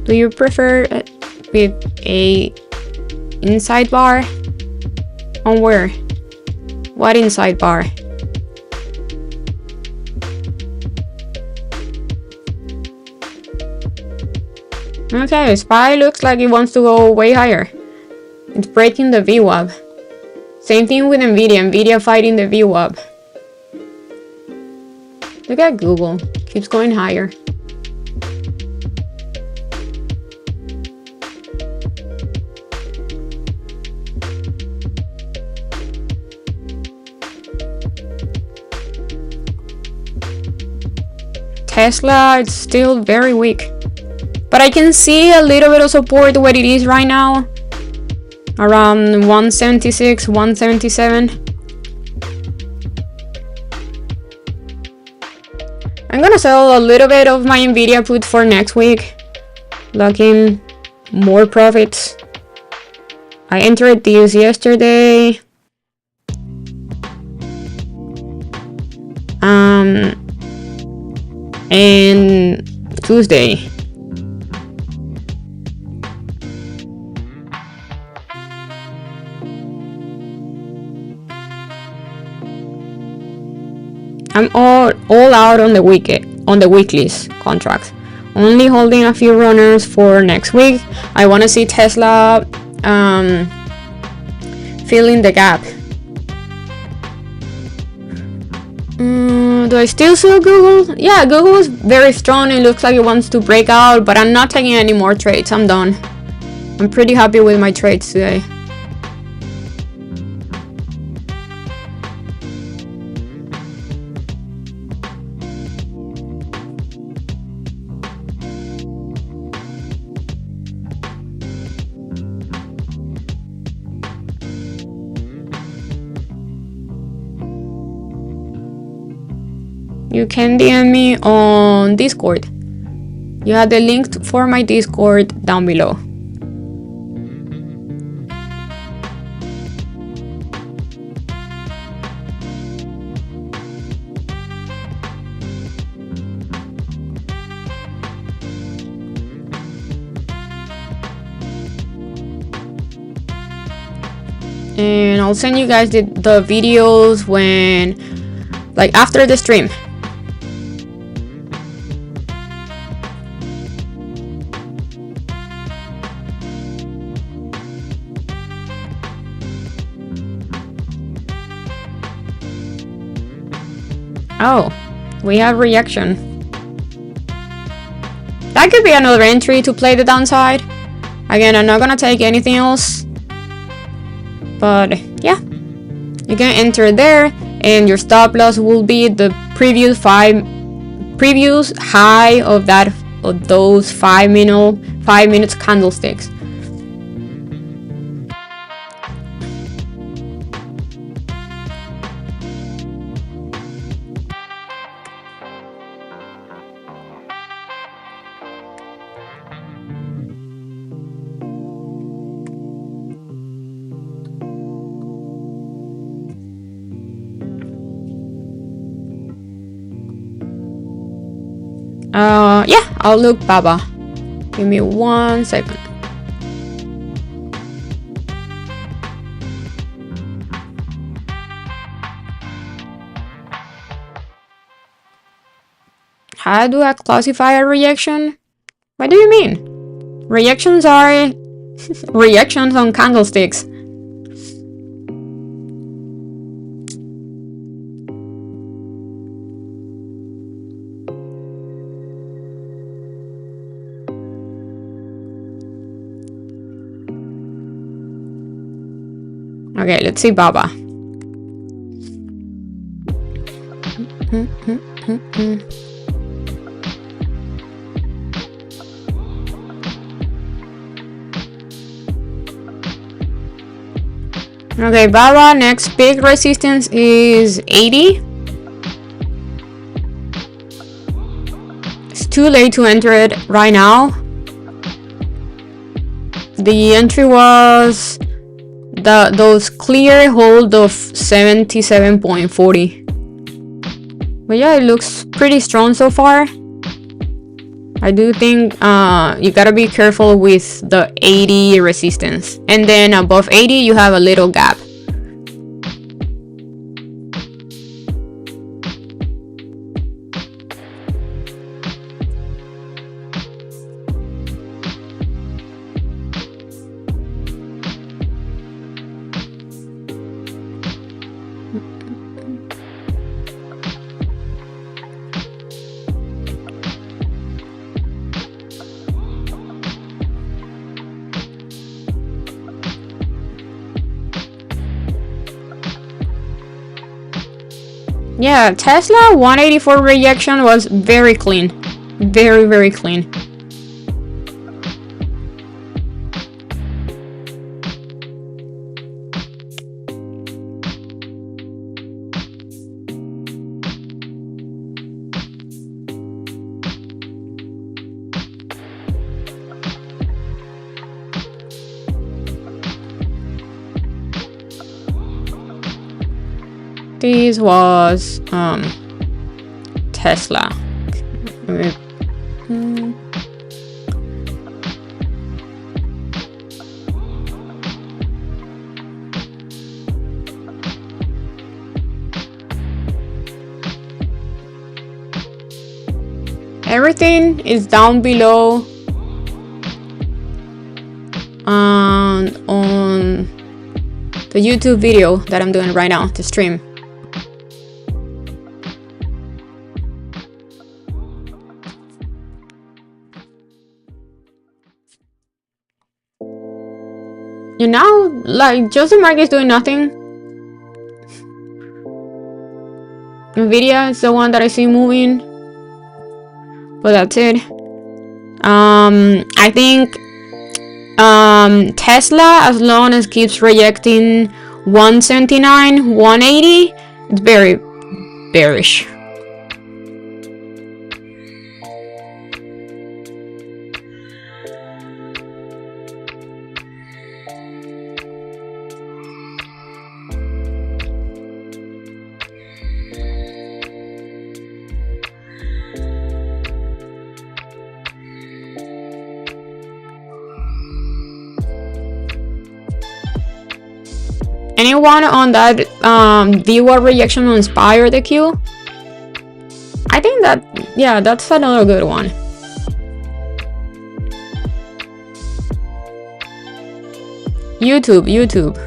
Do you prefer with a inside bar? On where? What inside bar? Okay, SPY looks like it wants to go way higher. It's breaking the VWAP. Same thing with Nvidia. Nvidia fighting the VWAP. Look at Google. Keeps going higher. Tesla, it's still very weak. But I can see a little bit of support where it is right now. Around 176, 177. I'm gonna sell a little bit of my Nvidia put for next week. Locking more profits. I entered this yesterday. And Tuesday. I'm all out on the weeklies contracts. Only holding a few runners for next week. I want to see Tesla filling the gap. Do I still sell Google? Yeah, Google is very strong. It looks like it wants to break out, but I'm not taking any more trades. I'm done. I'm pretty happy with my trades today. You can DM me on Discord. You have the link for my Discord down below. And I'll send you guys the videos when, like, after the stream. Oh, we have reaction. That could be another entry to play the downside. Again, I'm not gonna take anything else. But yeah, you can enter there, and your stop loss will be the previous high of those 5 minutes candlesticks. Yeah, I'll look Baba. Give me 1 second. How do I classify a reaction? What do you mean? Reactions are reactions on candlesticks. Okay, let's see Baba. Okay, Baba, next big resistance is 80. It's too late to enter it right now. The entry was those clear hold of 77.40. But yeah, it looks pretty strong so far. I do think you gotta be careful with the 80 resistance, and then above 80 you have a little gap. Yeah, Tesla 184 reaction was very clean. Very, very clean. This was Tesla. Everything is down below on the YouTube video that I'm doing right now, the stream. You know, like, Joseph Mark is doing nothing. Nvidia is the one that I see moving. But that's it. I think Tesla, as long as keeps rejecting 179, 180, it's very bearish. Anyone on that VWAP reaction on Inspire the Q? I think that, yeah, that's another good one. YouTube.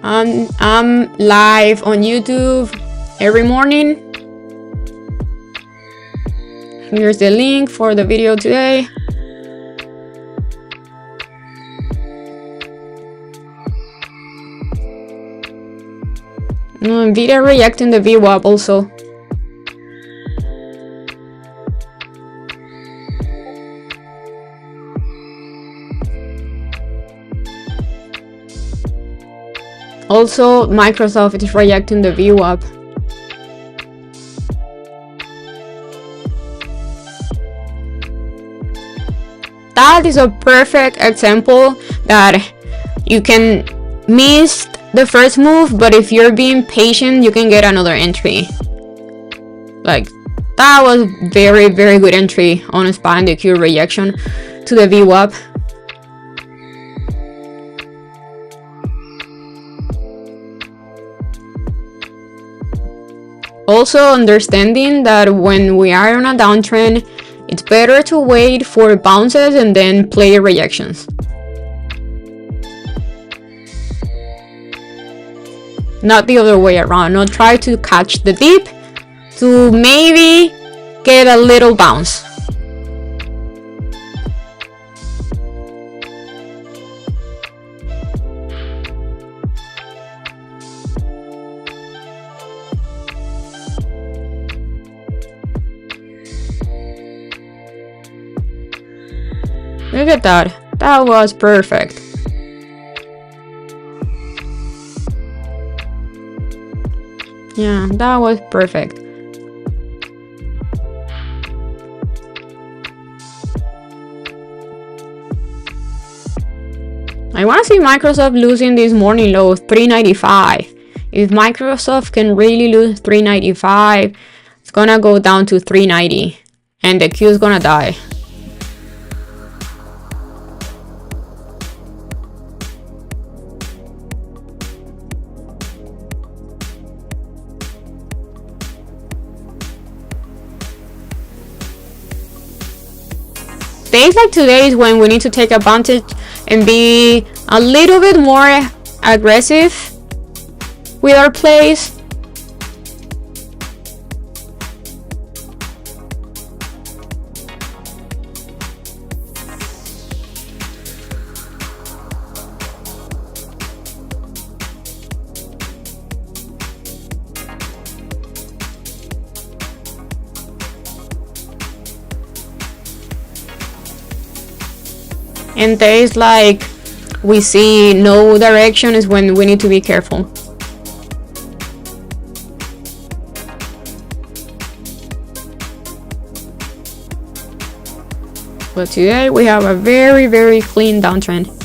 I'm live on YouTube every morning. Here's the link for the video today. Nvidia reacting the VWAP also. Also, Microsoft is reacting the VWAP. That is a perfect example that you can miss the first move, but if you're being patient, you can get another entry. Like, that was very, very good entry on a SPY and the Q reaction to the VWAP. Also understanding that when we are on a downtrend, it's better to wait for bounces and then play rejections. Not the other way around. Not try to catch the dip to maybe get a little bounce. Look at that. That was perfect. Yeah, that was perfect. I want to see Microsoft losing this morning low of 395. If Microsoft can really lose 395, it's gonna go down to 390 and the Q is gonna die. Days like today is when we need to take advantage and be a little bit more aggressive with our plays. And days like we see no direction is when we need to be careful. But today we have a very, very clean downtrend.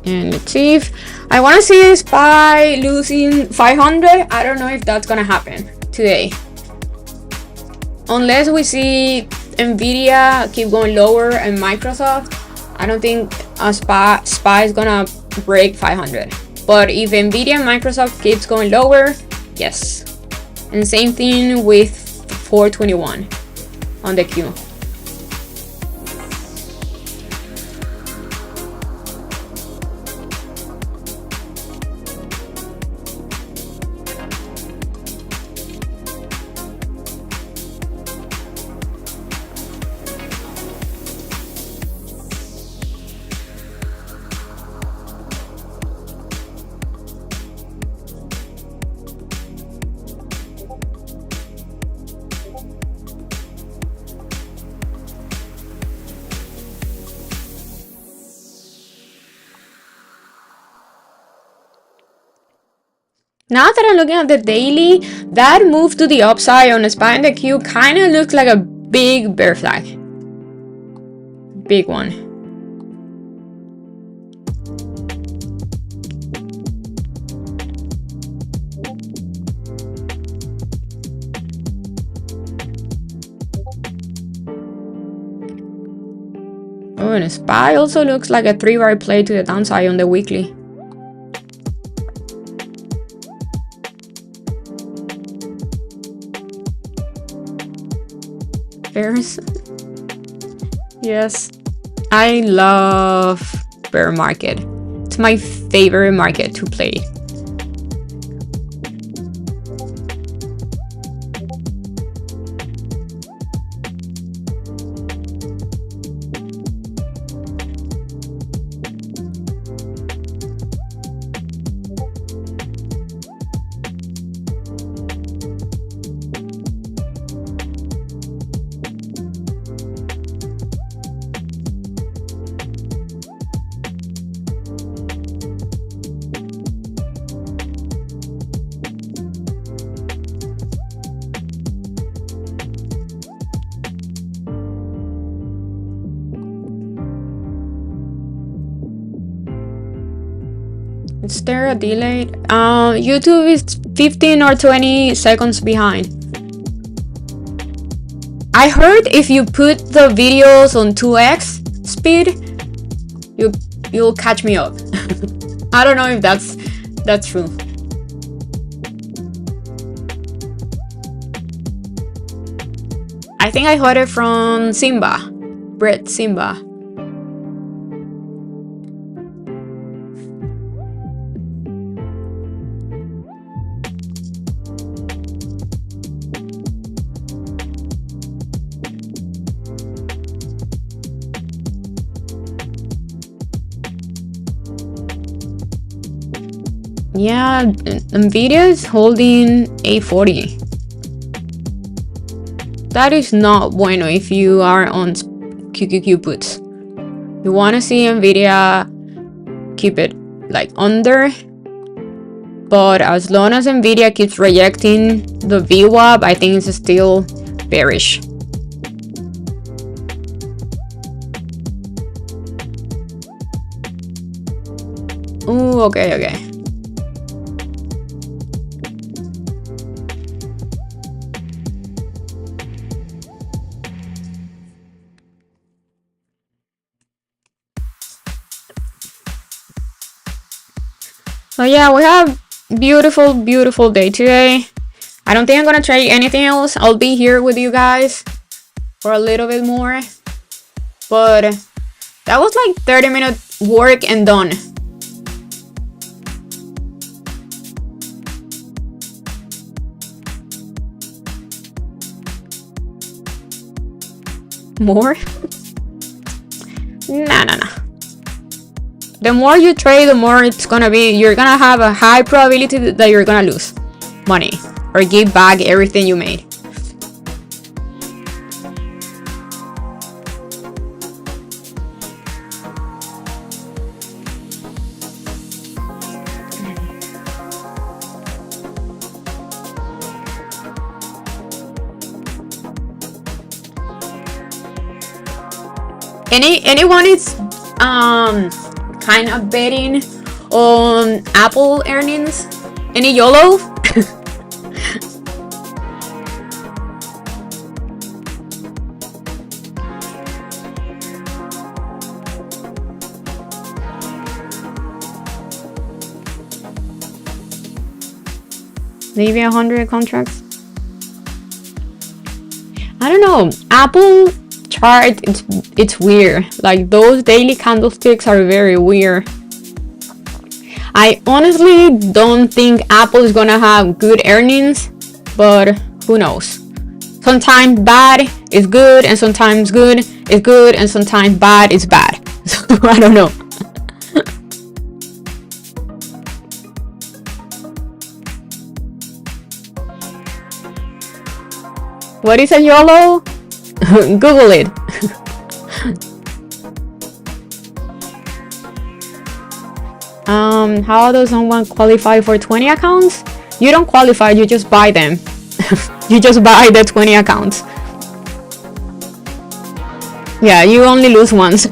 And let's see if I want to see SPY losing 500. I don't know if that's gonna happen today, unless we see Nvidia keep going lower and Microsoft. I don't think SPY is gonna break 500. But if Nvidia and Microsoft keeps going lower, yes. And same thing with 421 on the Q. Now that I'm looking at the daily, that move to the upside on the SPY and the Q kind of looks like a big bear flag. Big one. Oh, and SPY also looks like a 3-bar play to the downside on the weekly. Bears. Yes, I love bear market. It's my favorite market to play. Is there a delay? YouTube is 15 or 20 seconds behind. I heard if you put the videos on 2x speed, you'll catch me up. I don't know if that's true. I think I heard it from Simba, Brett Simba. Yeah, Nvidia is holding 840. That is not bueno if you are on QQQ puts. You want to see Nvidia keep it like under, but as long as Nvidia keeps rejecting the VWAP, I think it's still bearish. Ooh, okay. So yeah, we have beautiful day today. I don't think I'm gonna try anything else. I'll be here with you guys for a little bit more, but that was like 30-minute work and done. more? Nah, nah, nah. The more you trade, the more it's gonna be, you're gonna have a high probability that you're gonna lose money or give back everything you made. Anyone is kind of betting on Apple earnings? Any YOLO? Maybe 100 contracts? I don't know. Apple chart, it's weird. Like, those daily candlesticks are very weird. I honestly don't think Apple is gonna have good earnings, but who knows? Sometimes bad is good, and sometimes good is good, and sometimes bad is bad. So I don't know. What is a YOLO? Google it. How does someone qualify for 20 accounts? You don't qualify, you just buy them. You just buy the 20 accounts. Yeah, you only lose once.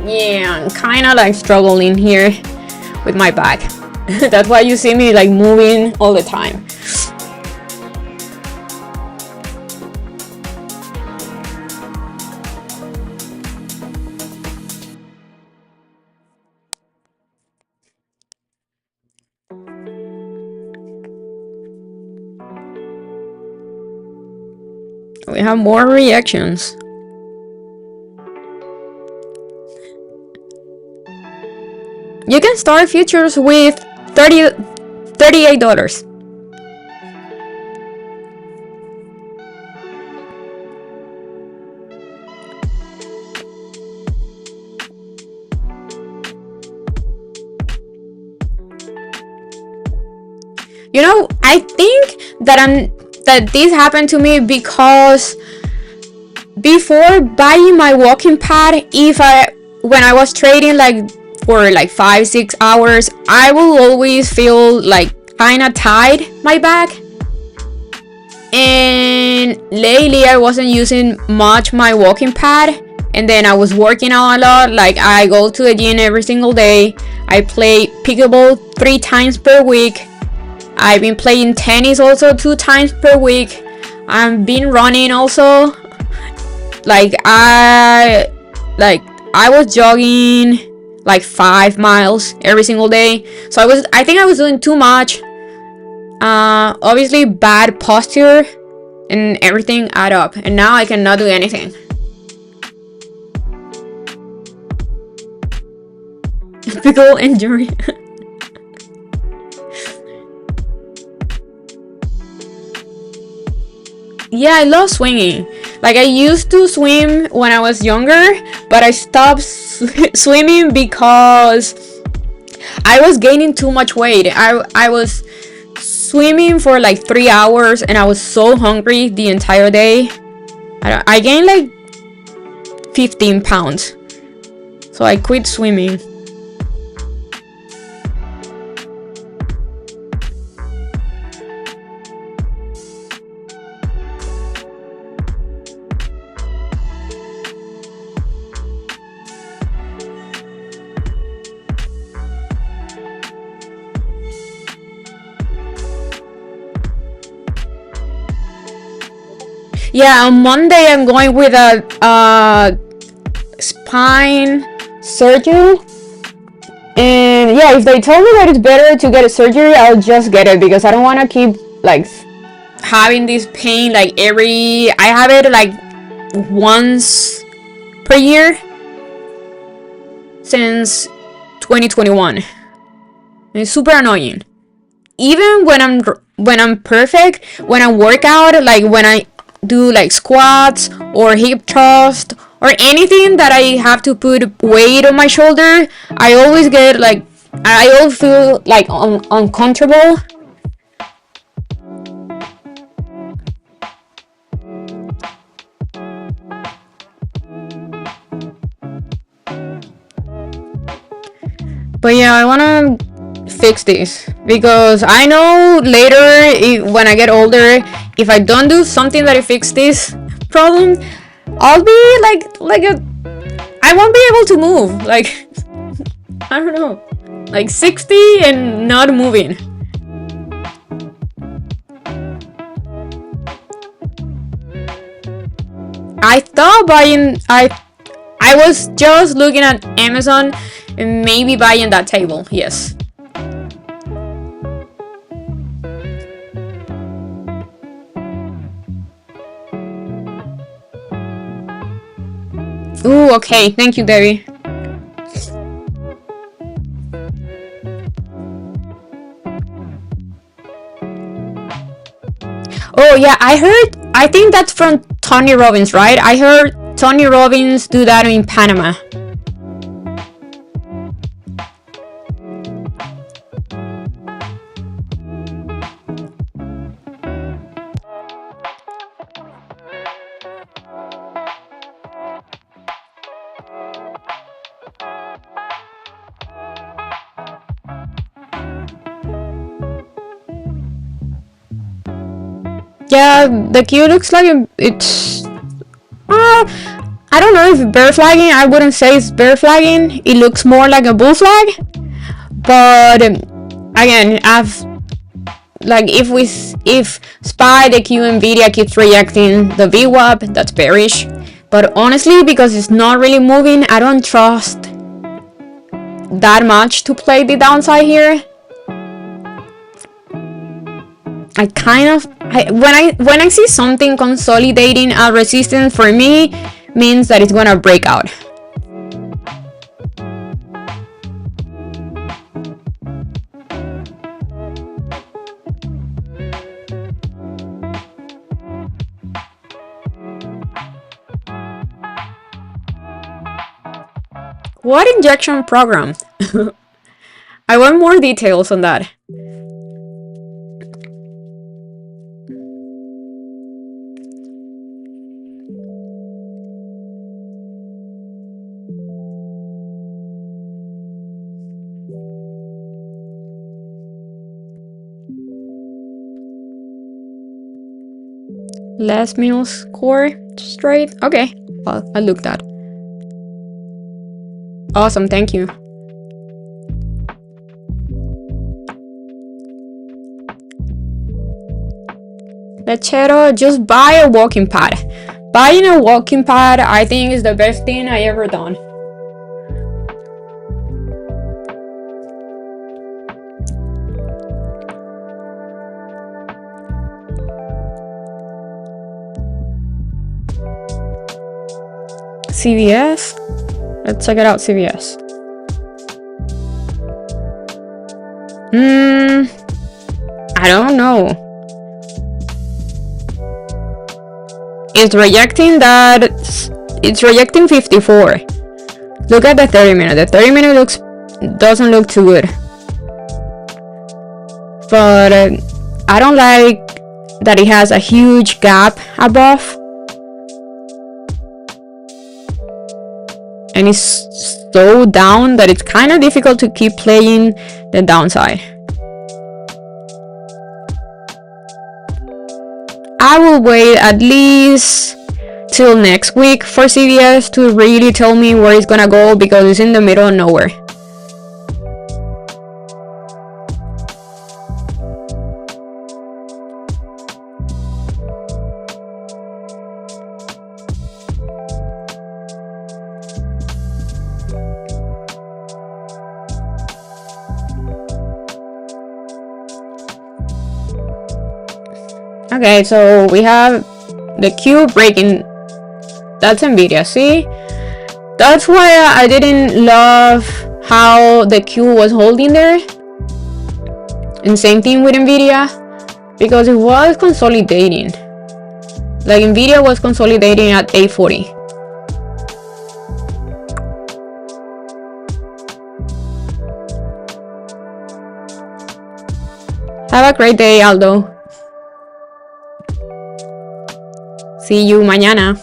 Yeah, I'm kind of like struggling here with my back. That's why you see me like moving all the time. We have more reactions. You can start futures with $38. You know, I think that this happened to me because before buying my walking pad, when I was trading like for like 5-6 hours, I will always feel like kind of tired my back. And lately I wasn't using much my walking pad, and then I was working out a lot. Like, I go to the gym every single day. I play pickleball 3 times per week. I've been playing tennis also 2 times per week. I've been running also. I was jogging like 5 miles every single day. So I think I was doing too much. Obviously bad posture and everything add up, and now I cannot do anything. Pickle injury. Yeah, I love swinging. Like, I used to swim when I was younger, but I stopped swimming because I was gaining too much weight. I was swimming for like 3 hours and I was so hungry the entire day. I gained like 15 pounds. So I quit swimming. Yeah, on Monday I'm going with a spine surgery. And yeah, if they told me that it's better to get a surgery, I'll just get it, because I don't want to keep like having this pain like I have it like once per year since 2021. It's super annoying. Even when I'm perfect, when I work out, like when I do like squats or hip thrust or anything that I have to put weight on my shoulder, I always feel like uncomfortable. But yeah, I wanna fix this because I know later when I get older, if I don't do something that fix this problem, I'll be I won't be able to move. Like I don't know, like 60 and not moving. I thought I was just looking at Amazon and maybe buying that table. Yes. Ooh, okay. Thank you, Debbie. Oh yeah, I think that's from Tony Robbins, right? I heard Tony Robbins do that in Panama. Yeah, the queue looks like it's... I don't know if bear flagging. I wouldn't say it's bear flagging. It looks more like a bull flag. But again, if SPY, the queue, NVIDIA keeps rejecting the VWAP, that's bearish. But honestly, because it's not really moving, I don't trust that much to play the downside here. When I see something consolidating a resistance, for me means that it's gonna break out. What injection program? I want more details on that. Last minute score straight. Okay, well, I looked at. Awesome, thank you. Lechero, just buy a walking pad. Buying a walking pad, I think, is the best thing I ever done. CVS? Let's check it out, CVS. I don't know. It's rejecting that. It's rejecting 54. Look at the 30 minute. The 30 minute doesn't look too good. But I don't like that it has a huge gap above. And it's so down that it's kind of difficult to keep playing the downside. I will wait at least till next week for CVS to really tell me where it's gonna go, because it's in the middle of nowhere. Okay, so we have the Q breaking. That's NVIDIA. See, that's why I didn't love how the Q was holding there. And same thing with Nvidia, because it was consolidating. Like Nvidia was consolidating at 840. Have a great day, Aldo. See you mañana.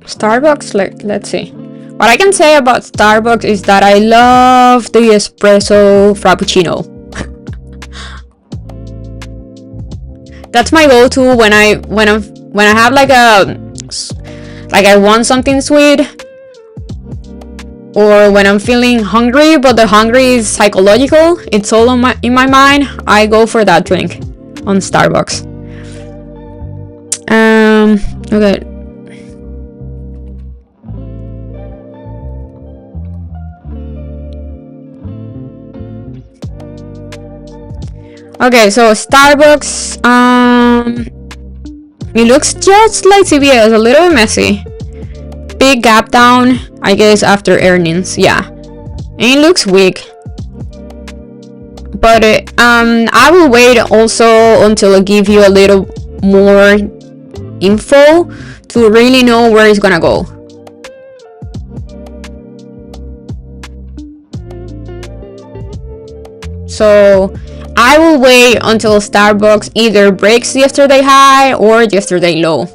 Starbucks, let's see. What I can say about Starbucks is that I love the espresso frappuccino. That's my go-to when I have like I want something sweet, or when I'm feeling hungry but the hungry is psychological, it's all in my mind, I go for that drink on Starbucks. Okay. Okay, so Starbucks, it looks just like CVS, a little bit messy. Big gap down, I guess after earnings, yeah. And it looks weak. But I will wait also until I give you a little more info to really know where it's gonna go. So I will wait until Starbucks either breaks yesterday high or yesterday low.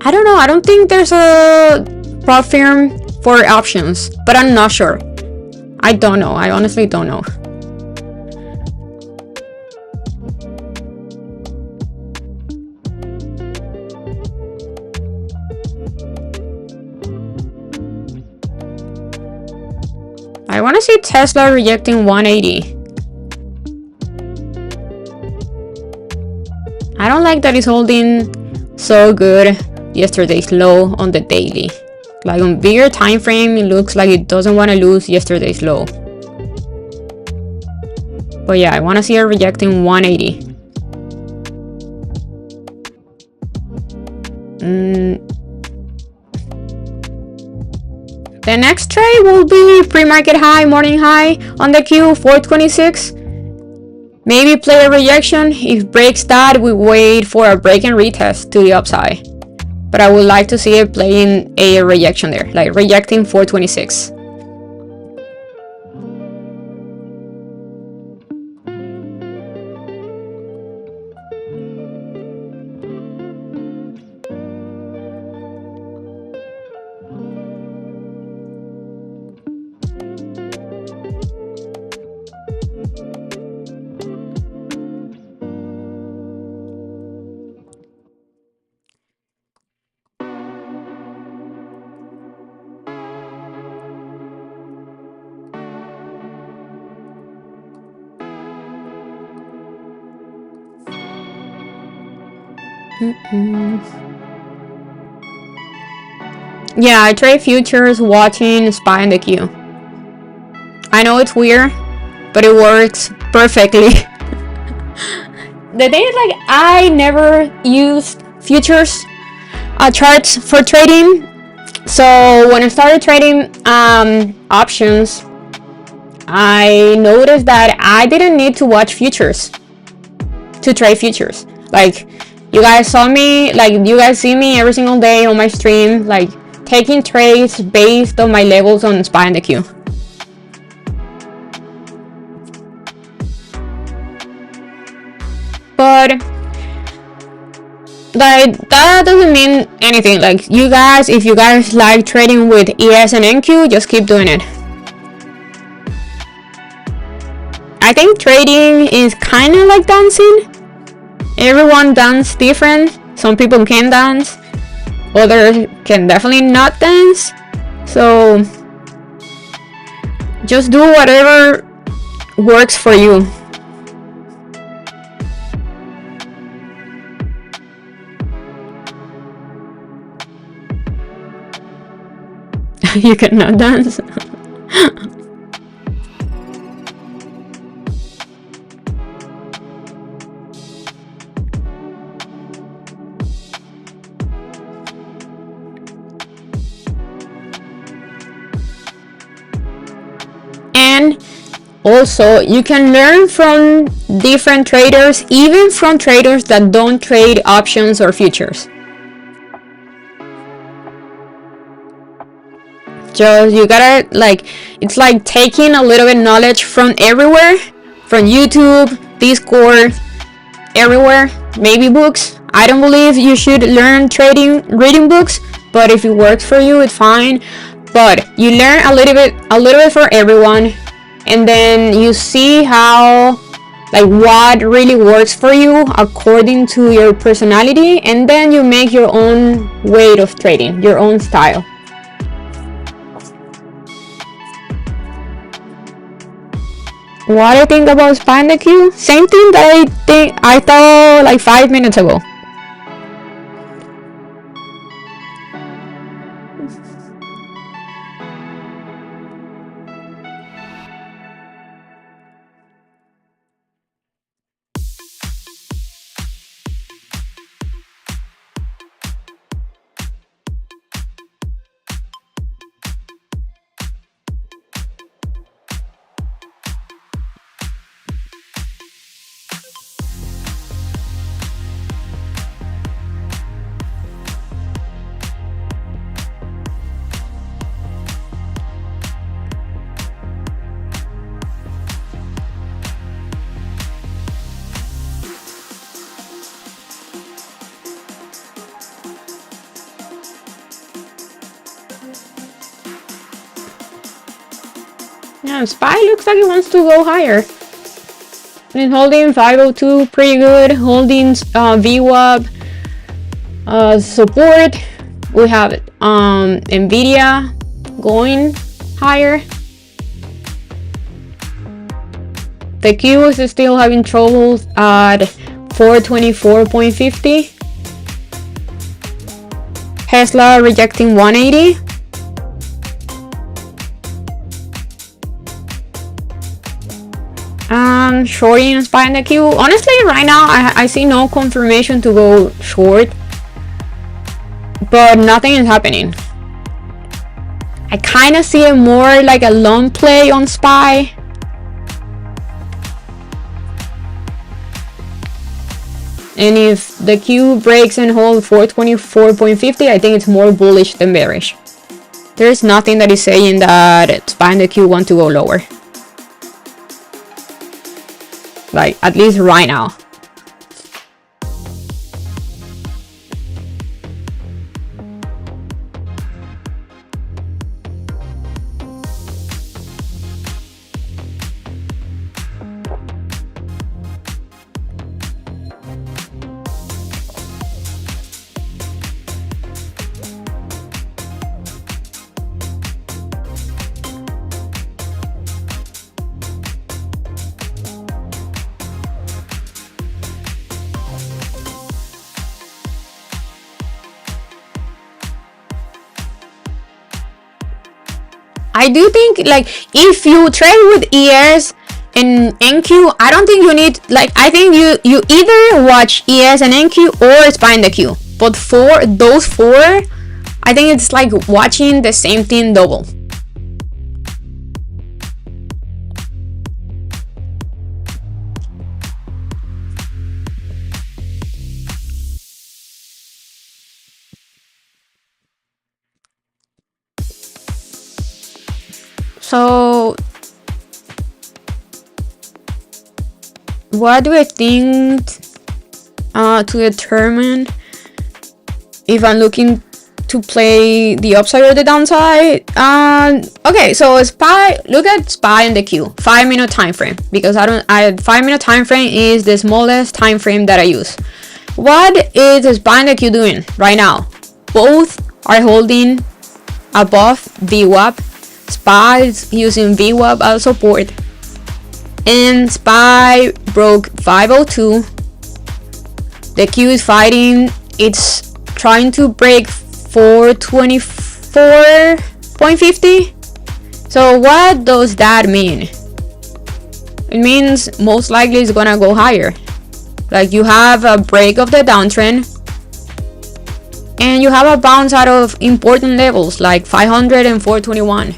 I don't know, I don't think there's a prop firm for options, but I'm not sure. I don't know, I honestly don't know. I want to see Tesla rejecting 180. I don't like that it's holding so good yesterday's low on the daily. Like on bigger time frame, it looks like it doesn't want to lose yesterday's low. But yeah, I want to see her rejecting 180. The next trade will be pre-market high, morning high on the Q, 426. Maybe play a rejection. If breaks that, we wait for a break and retest to the upside. But I would like to see it playing a rejection there, like rejecting 426. Yeah, I trade futures watching SPY in the queue. I know it's weird, but it works perfectly. The thing is, like, I never used futures charts for trading. So when I started trading options, I noticed that I didn't need to watch futures to trade futures. Like, you guys saw me, like, you guys see me every single day on my stream, like, taking trades based on my levels on SPY and the Q. But like that doesn't mean anything. Like you guys, if you guys like trading with ES and NQ, just keep doing it. I think trading is kind of like dancing. Everyone dances different. Some people can dance, others can definitely not dance. So just do whatever works for you. You cannot dance. And also, you can learn from different traders, even from traders that don't trade options or futures. Just you gotta it's like taking a little bit knowledge from everywhere, from YouTube, Discord, everywhere. Maybe books. I don't believe you should learn trading reading books, but if it works for you, it's fine. But you learn a little bit for everyone, and then you see how what really works for you according to your personality, and then you make your own way of trading, your own style. What I think about SPY and NQ? Same thing that I thought like 5 minutes ago. Yeah, SPY looks like it wants to go higher. It's holding 502 pretty good, holding VWAP support. We have Nvidia going higher. The Q is still having troubles at 424.50. Tesla rejecting 180. Shorting SPY and NQ. Honestly, right now I see no confirmation to go short, but nothing is happening. I kind of see it more like a long play on SPY. And if the Q breaks and holds 424.50, I think it's more bullish than bearish. There's nothing that is saying that SPY and NQ want to go lower. Like, at least right now. I do think if you trade with ES and NQ, I don't think you need I think you either watch ES and NQ or SPY and NQ. But for those four, I think it's like watching the same thing double. So what do I think to determine if I'm looking to play the upside or the downside. Okay, so SPY, look at SPY and the Q 5-minute time frame, because 5-minute time frame is the smallest time frame that I use. What is SPY and the Q doing right now? Both are holding above VWAP. SPY is using VWAP as support, and SPY broke 502. The Q is fighting, it's trying to break 424.50. So what does that mean? It means most likely it's gonna go higher. Like, you have a break of the downtrend, and you have a bounce out of important levels like 500 and 421.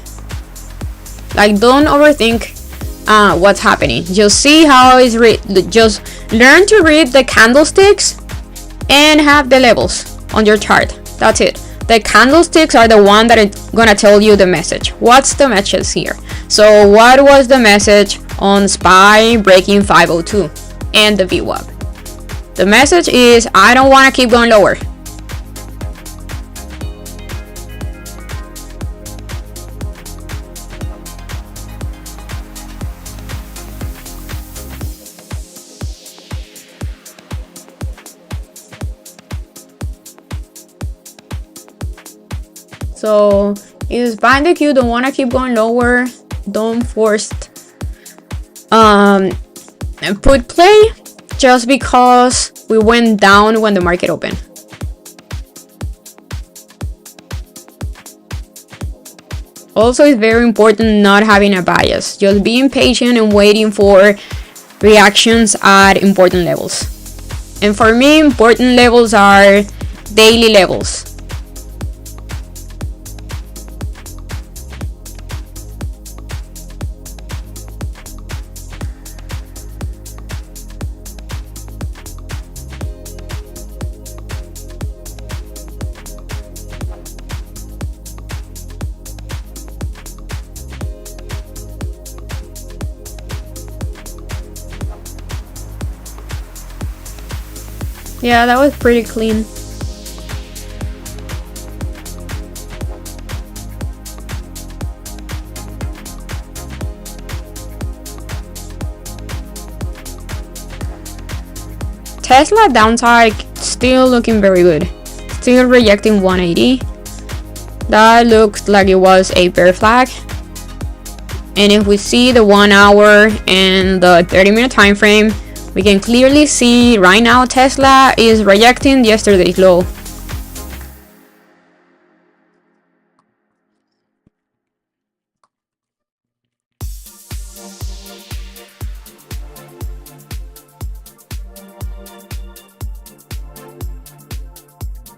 Like, don't overthink what's happening. Just see how it's just learn to read the candlesticks and have the levels on your chart. That's it. The candlesticks are the one that are gonna tell you the message. What's the message here? So what was the message on SPY breaking 502 and the VWAP? The message is, I don't want to keep going lower. So is buying the Q, don't want to keep going lower, don't force put play just because we went down when the market opened. Also, it's very important not having a bias, just being patient and waiting for reactions at important levels. And for me, important levels are daily levels. Yeah, that was pretty clean. Tesla downside still looking very good. Still rejecting 180. That looks like it was a bear flag. And if we see the 1 hour and the 30-minute time frame, we can clearly see right now Tesla is rejecting yesterday's low.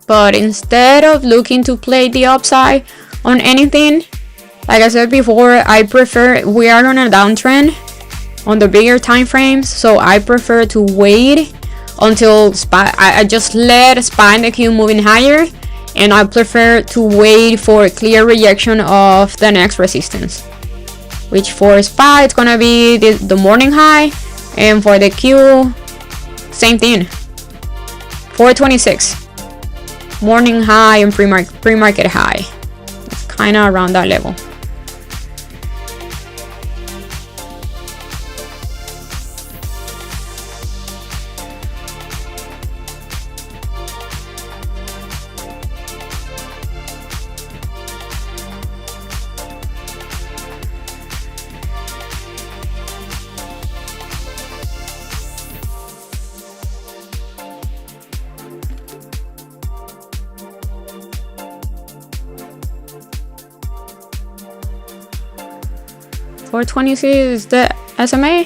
But instead of looking to play the upside on anything, like I said before, I prefer, we are on a downtrend on the bigger time frames, so I prefer to wait until SPY. I just let SPY and the Q moving higher, and I prefer to wait for a clear rejection of the next resistance, which for SPY it's gonna be the morning high, and for the Q same thing, 426 morning high and pre-market high. It's kind of around that level. For 26 is the SMA.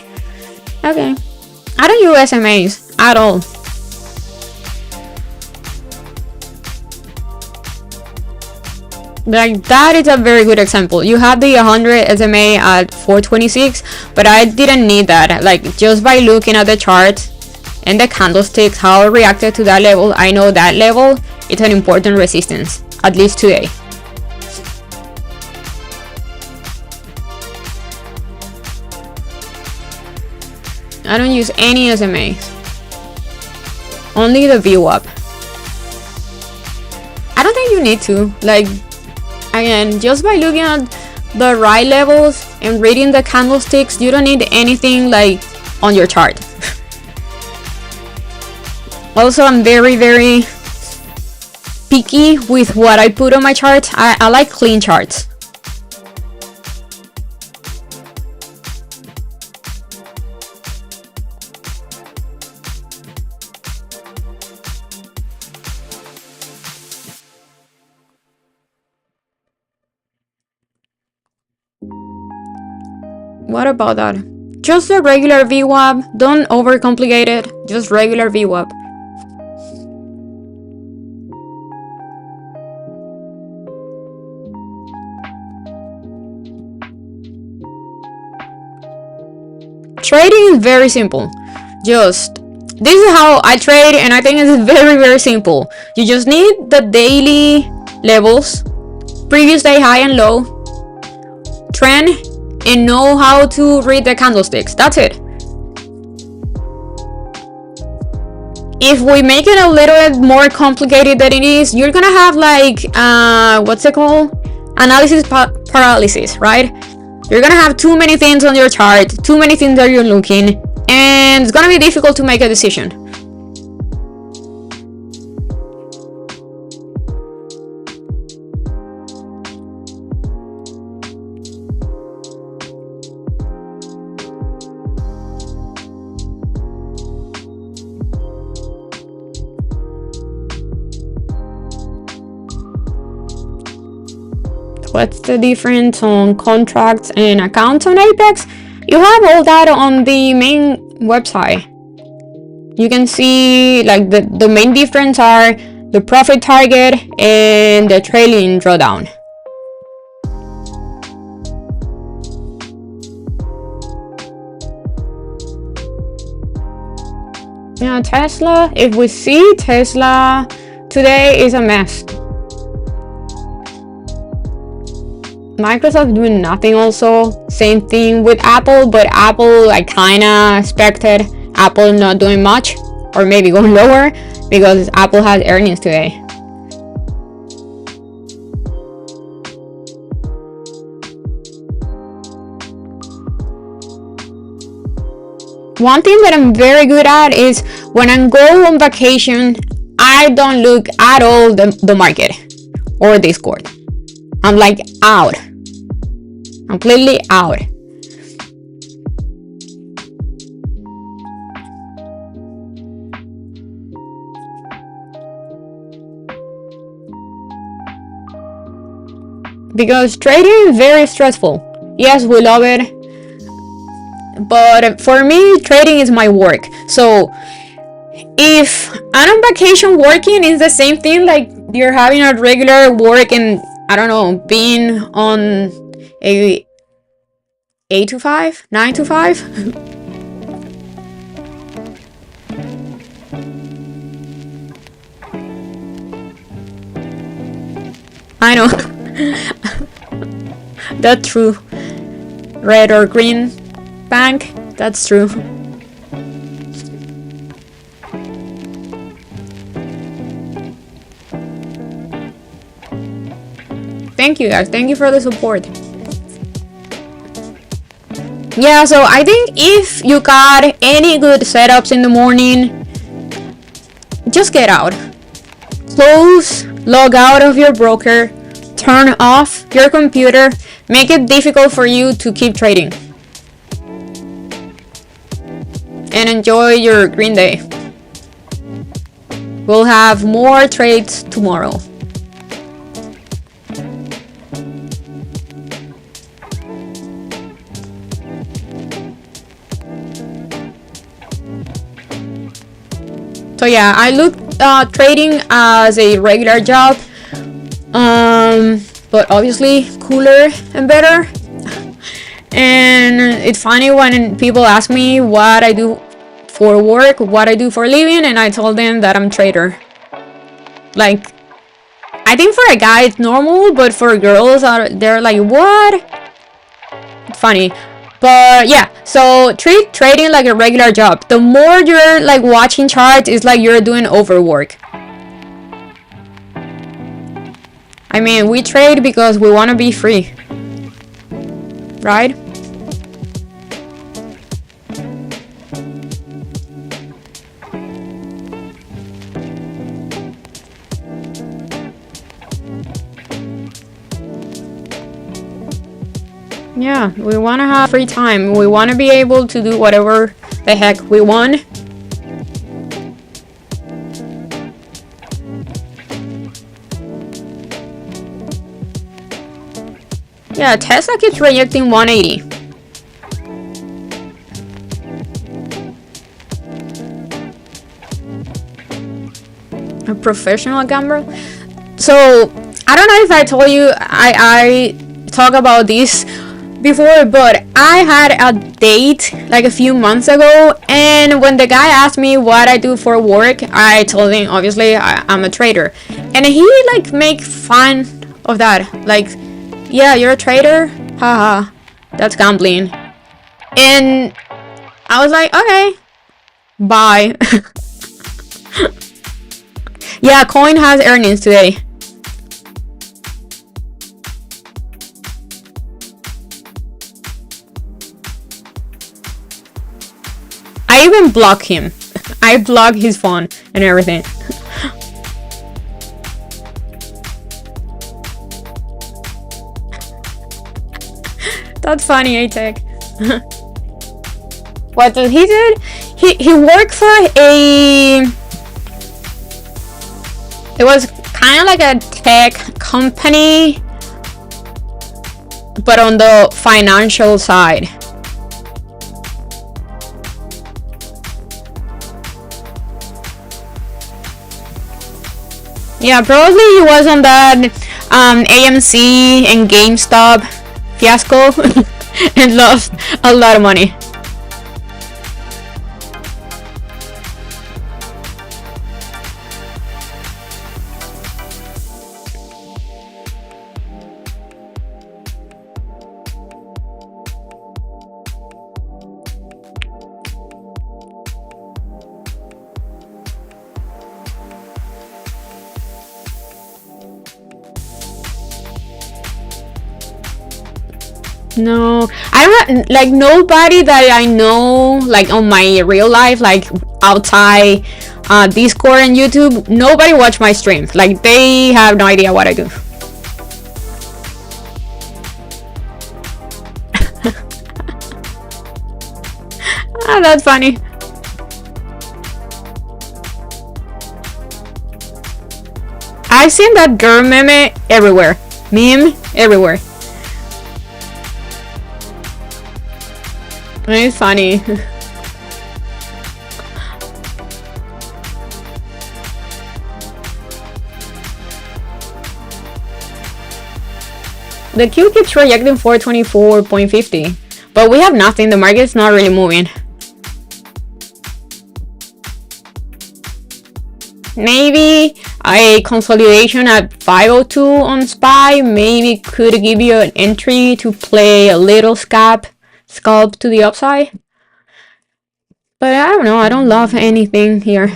Okay, I don't use SMAs at all. Like, that is a very good example. You have the 100 SMA at 426, but I didn't need that. Like, just by looking at the chart and the candlesticks, how it reacted to that level, I know that level is an important resistance, at least today. I don't use any SMAs, only the VWAP. think you need to. Like, again, just by looking at the right levels and reading the candlesticks, you don't need anything like on your chart. Also, I'm very, very picky with what I put on my chart. I like clean charts. What about that? Just a regular VWAP. Don't overcomplicate it. Just regular VWAP. Trading is very simple. This is how I trade, and I think it's very, very simple. You just need the daily levels, previous day high and low, trend, and know how to read the candlesticks. That's it. If we make it a little bit more complicated than it is, you're gonna have like what's it called? Analysis paralysis, right? You're gonna have too many things on your chart, too many things that you're looking, and it's gonna be difficult to make a decision. What's the difference on contracts and accounts on Apex? You have all that on the main website. You can see like the main difference are the profit target and the trailing drawdown. Now Tesla, if we see Tesla today is a mess. Microsoft doing nothing also. Same thing with Apple, but Apple I kinda expected Apple not doing much, or maybe going lower, because Apple has earnings today. One thing that I'm very good at is when I go on vacation, I don't look at all the market or Discord. I'm like out, completely out. Because trading is very stressful. Yes, we love it, but for me, trading is my work. So if I'm on vacation working, it's the same thing like you're having a regular work and I don't know, being on a 8 to 5, 9 to 5. I know. That's true. Red or green bank, that's true. Thank you guys, thank you for the support. Yeah, so I think if you got any good setups in the morning, just get out. Close, log out of your broker, turn off your computer, make it difficult for you to keep trading. And enjoy your green day. We'll have more trades tomorrow. So yeah, I look trading as a regular job, but obviously cooler and better. And it's funny when people ask me what I do for work, what I do for a living, and I told them that I'm a trader. Like, I think for a guy it's normal, but for girls, they're like, what? It's funny. But yeah, so treat trading like a regular job. The more you're like watching charts, it's like you're doing overwork. I mean, we trade because we want to be free, right? Yeah, we want to have free time. We want to be able to do whatever the heck we want. Yeah, Tesla keeps rejecting 180. A professional gambler. So I don't know if I told you I talk about this before, but I had a date like a few months ago, and when the guy asked me what I do for work, I told him obviously I'm a trader, and he like make fun of that, like, yeah, you're a trader, haha, that's gambling. And I was like, okay, bye. Yeah, Coin has earnings today. I even block him. I block his phone and everything. That's funny, A-Tech. What did he did? He worked for a... It was kind of like a tech company, but on the financial side. Yeah, probably he was on that AMC and GameStop fiasco and lost a lot of money. No, I don't like nobody that I know, like on my real life, like outside Discord and YouTube. Nobody watch my streams. Like they have no idea what I do. Ah, that's funny. I've seen that girl meme everywhere. Meme everywhere. It's funny. The Q keeps rejecting 424.50, but we have nothing. The market's not really moving. Maybe a consolidation at 502 on SPY maybe could give you an entry to play a little scalp to the upside, but I don't know, I don't love anything here.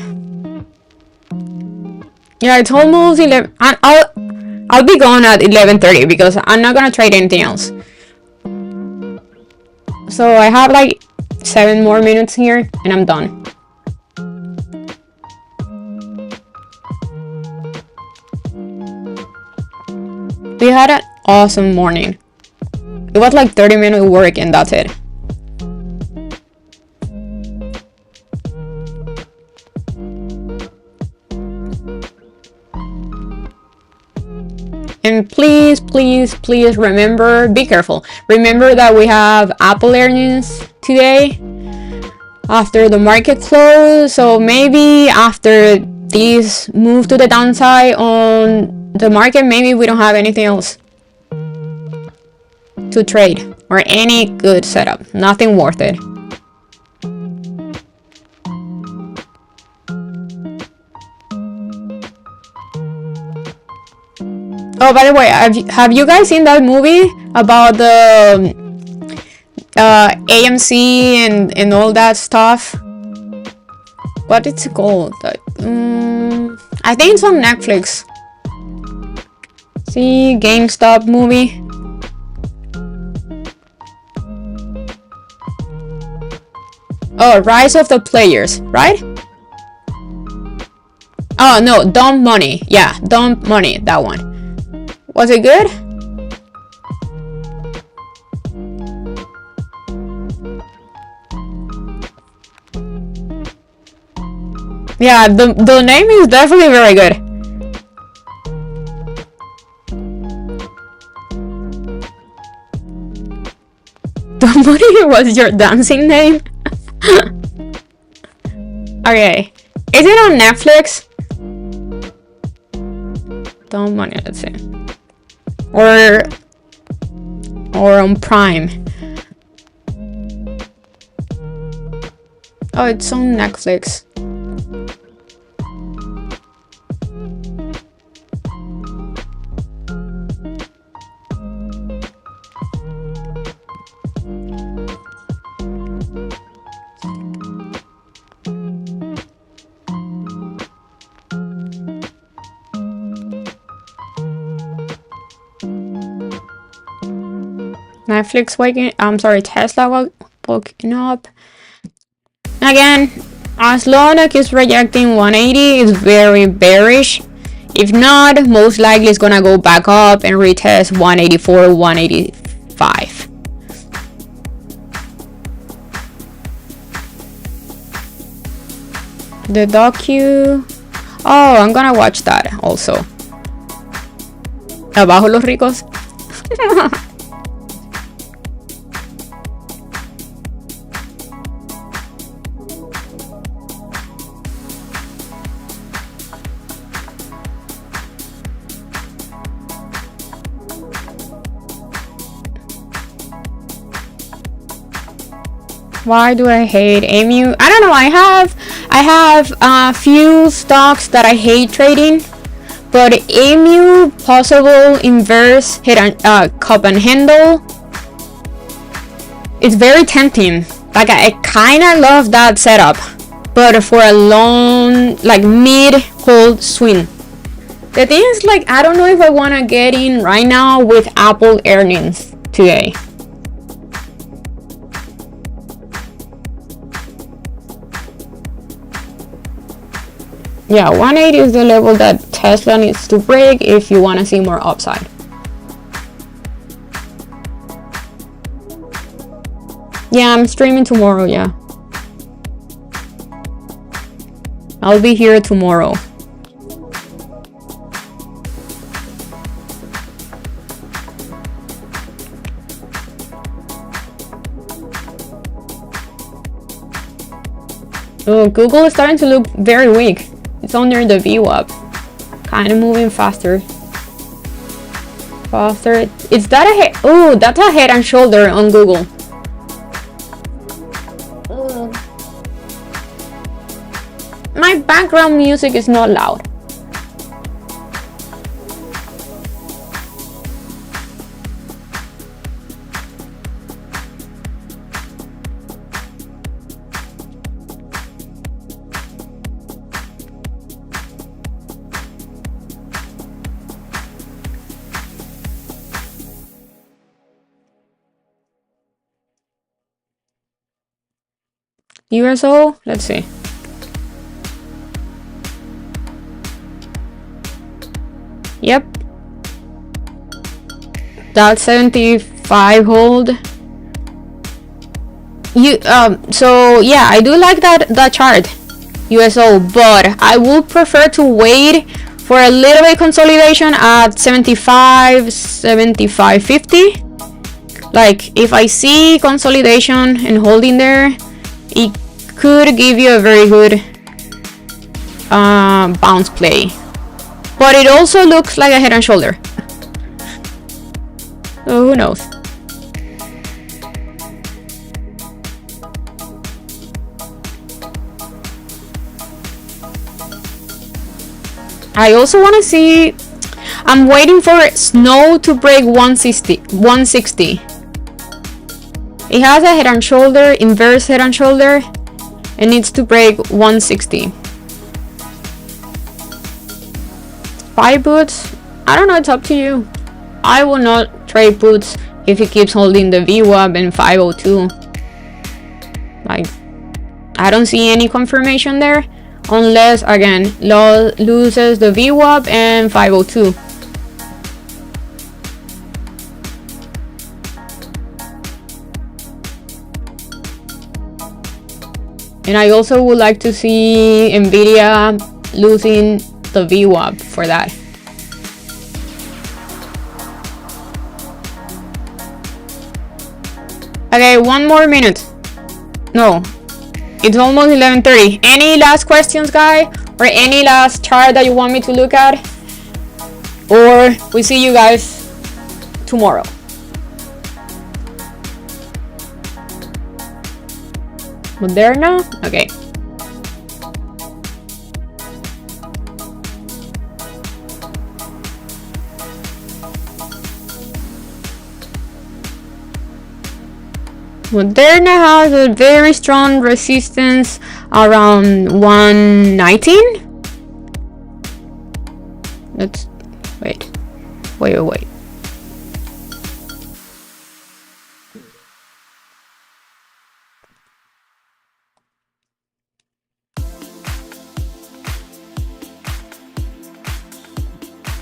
Yeah, it's almost 11. I'll be gone at 11:30 because I'm not gonna trade anything else. So I have like 7 more minutes here and I'm done. We had an awesome morning. It was like 30-minute work and that's it. And please, please, please remember, be careful. Remember that we have Apple earnings today after the market close. So maybe after this move to the downside on the market, maybe we don't have anything else to trade or any good setup. Nothing worth it. Oh, by the way, have you guys seen that movie about the AMC and all that stuff? What is it called? Like, I think it's on Netflix. See, GameStop movie. Oh, Rise of the Players, right? Oh no, Dumb Money. Yeah, Dumb Money, that one. Was it good? Yeah, the name is definitely very good. Dumb Money was your dancing name? Okay. Is it on Netflix? Dumb Money, let's see. Or on Prime. Oh, it's on Netflix. Netflix Tesla waking up. Again, as long as it's rejecting 180, it's very bearish. If not, most likely it's gonna go back up and retest 184, 185. The docu. Oh, I'm gonna watch that also. Abajo los ricos. Why do I hate EMU? I don't know. I have a few stocks that I hate trading, but EMU, possible inverse hit and cup and handle, it's very tempting. Like I kind of love that setup, but for a long, like mid hold swing. The thing is, like, I don't know if I want to get in right now with Apple earnings today. Yeah, 180 is the level that Tesla needs to break if you want to see more upside. Yeah, I'm streaming tomorrow, yeah. I'll be here tomorrow. Oh, Google is starting to look very weak. It's under the VWAP. Kind of moving faster. Is that a head? Oh, that's a head and shoulder on Google. My background music is not loud. USO, let's see. Yep. That 75 hold. So yeah, I do like that chart, USO, but I would prefer to wait for a little bit consolidation at 75, 50. Like if I see consolidation and holding there, it could give you a very good bounce play, but it also looks like a head and shoulder. So who knows? I also want to see. I'm waiting for Snow to break 160. It has a head and shoulder, inverse head and shoulder, and needs to break 160. 5 boots. I don't know, it's up to you. I will not trade puts if he keeps holding the VWAP and 502. Like, I don't see any confirmation there, unless again loses the VWAP and 502. And I also would like to see Nvidia losing the VWAP for that. Okay, 1 more minute. No, it's almost 11:30. Any last questions, guy? Or any last chart that you want me to look at? Or we see you guys tomorrow. Moderna? Okay. Moderna has a very strong resistance around 119. Let's wait.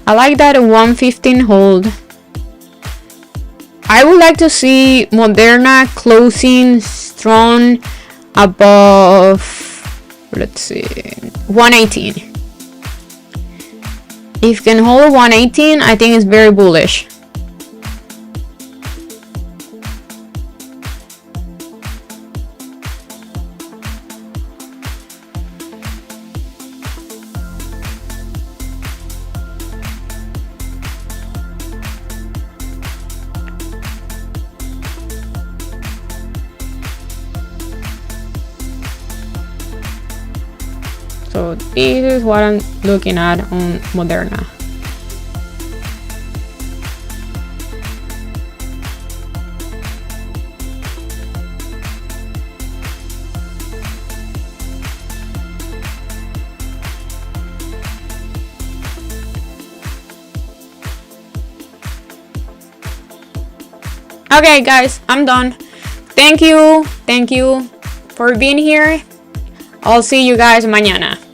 I like that 115 hold. I would like to see Moderna closing strong above, let's see, 118. If can hold 118, I think it's very bullish. So this is what I'm looking at on Moderna. Okay guys, I'm done. Thank you for being here. I'll see you guys mañana.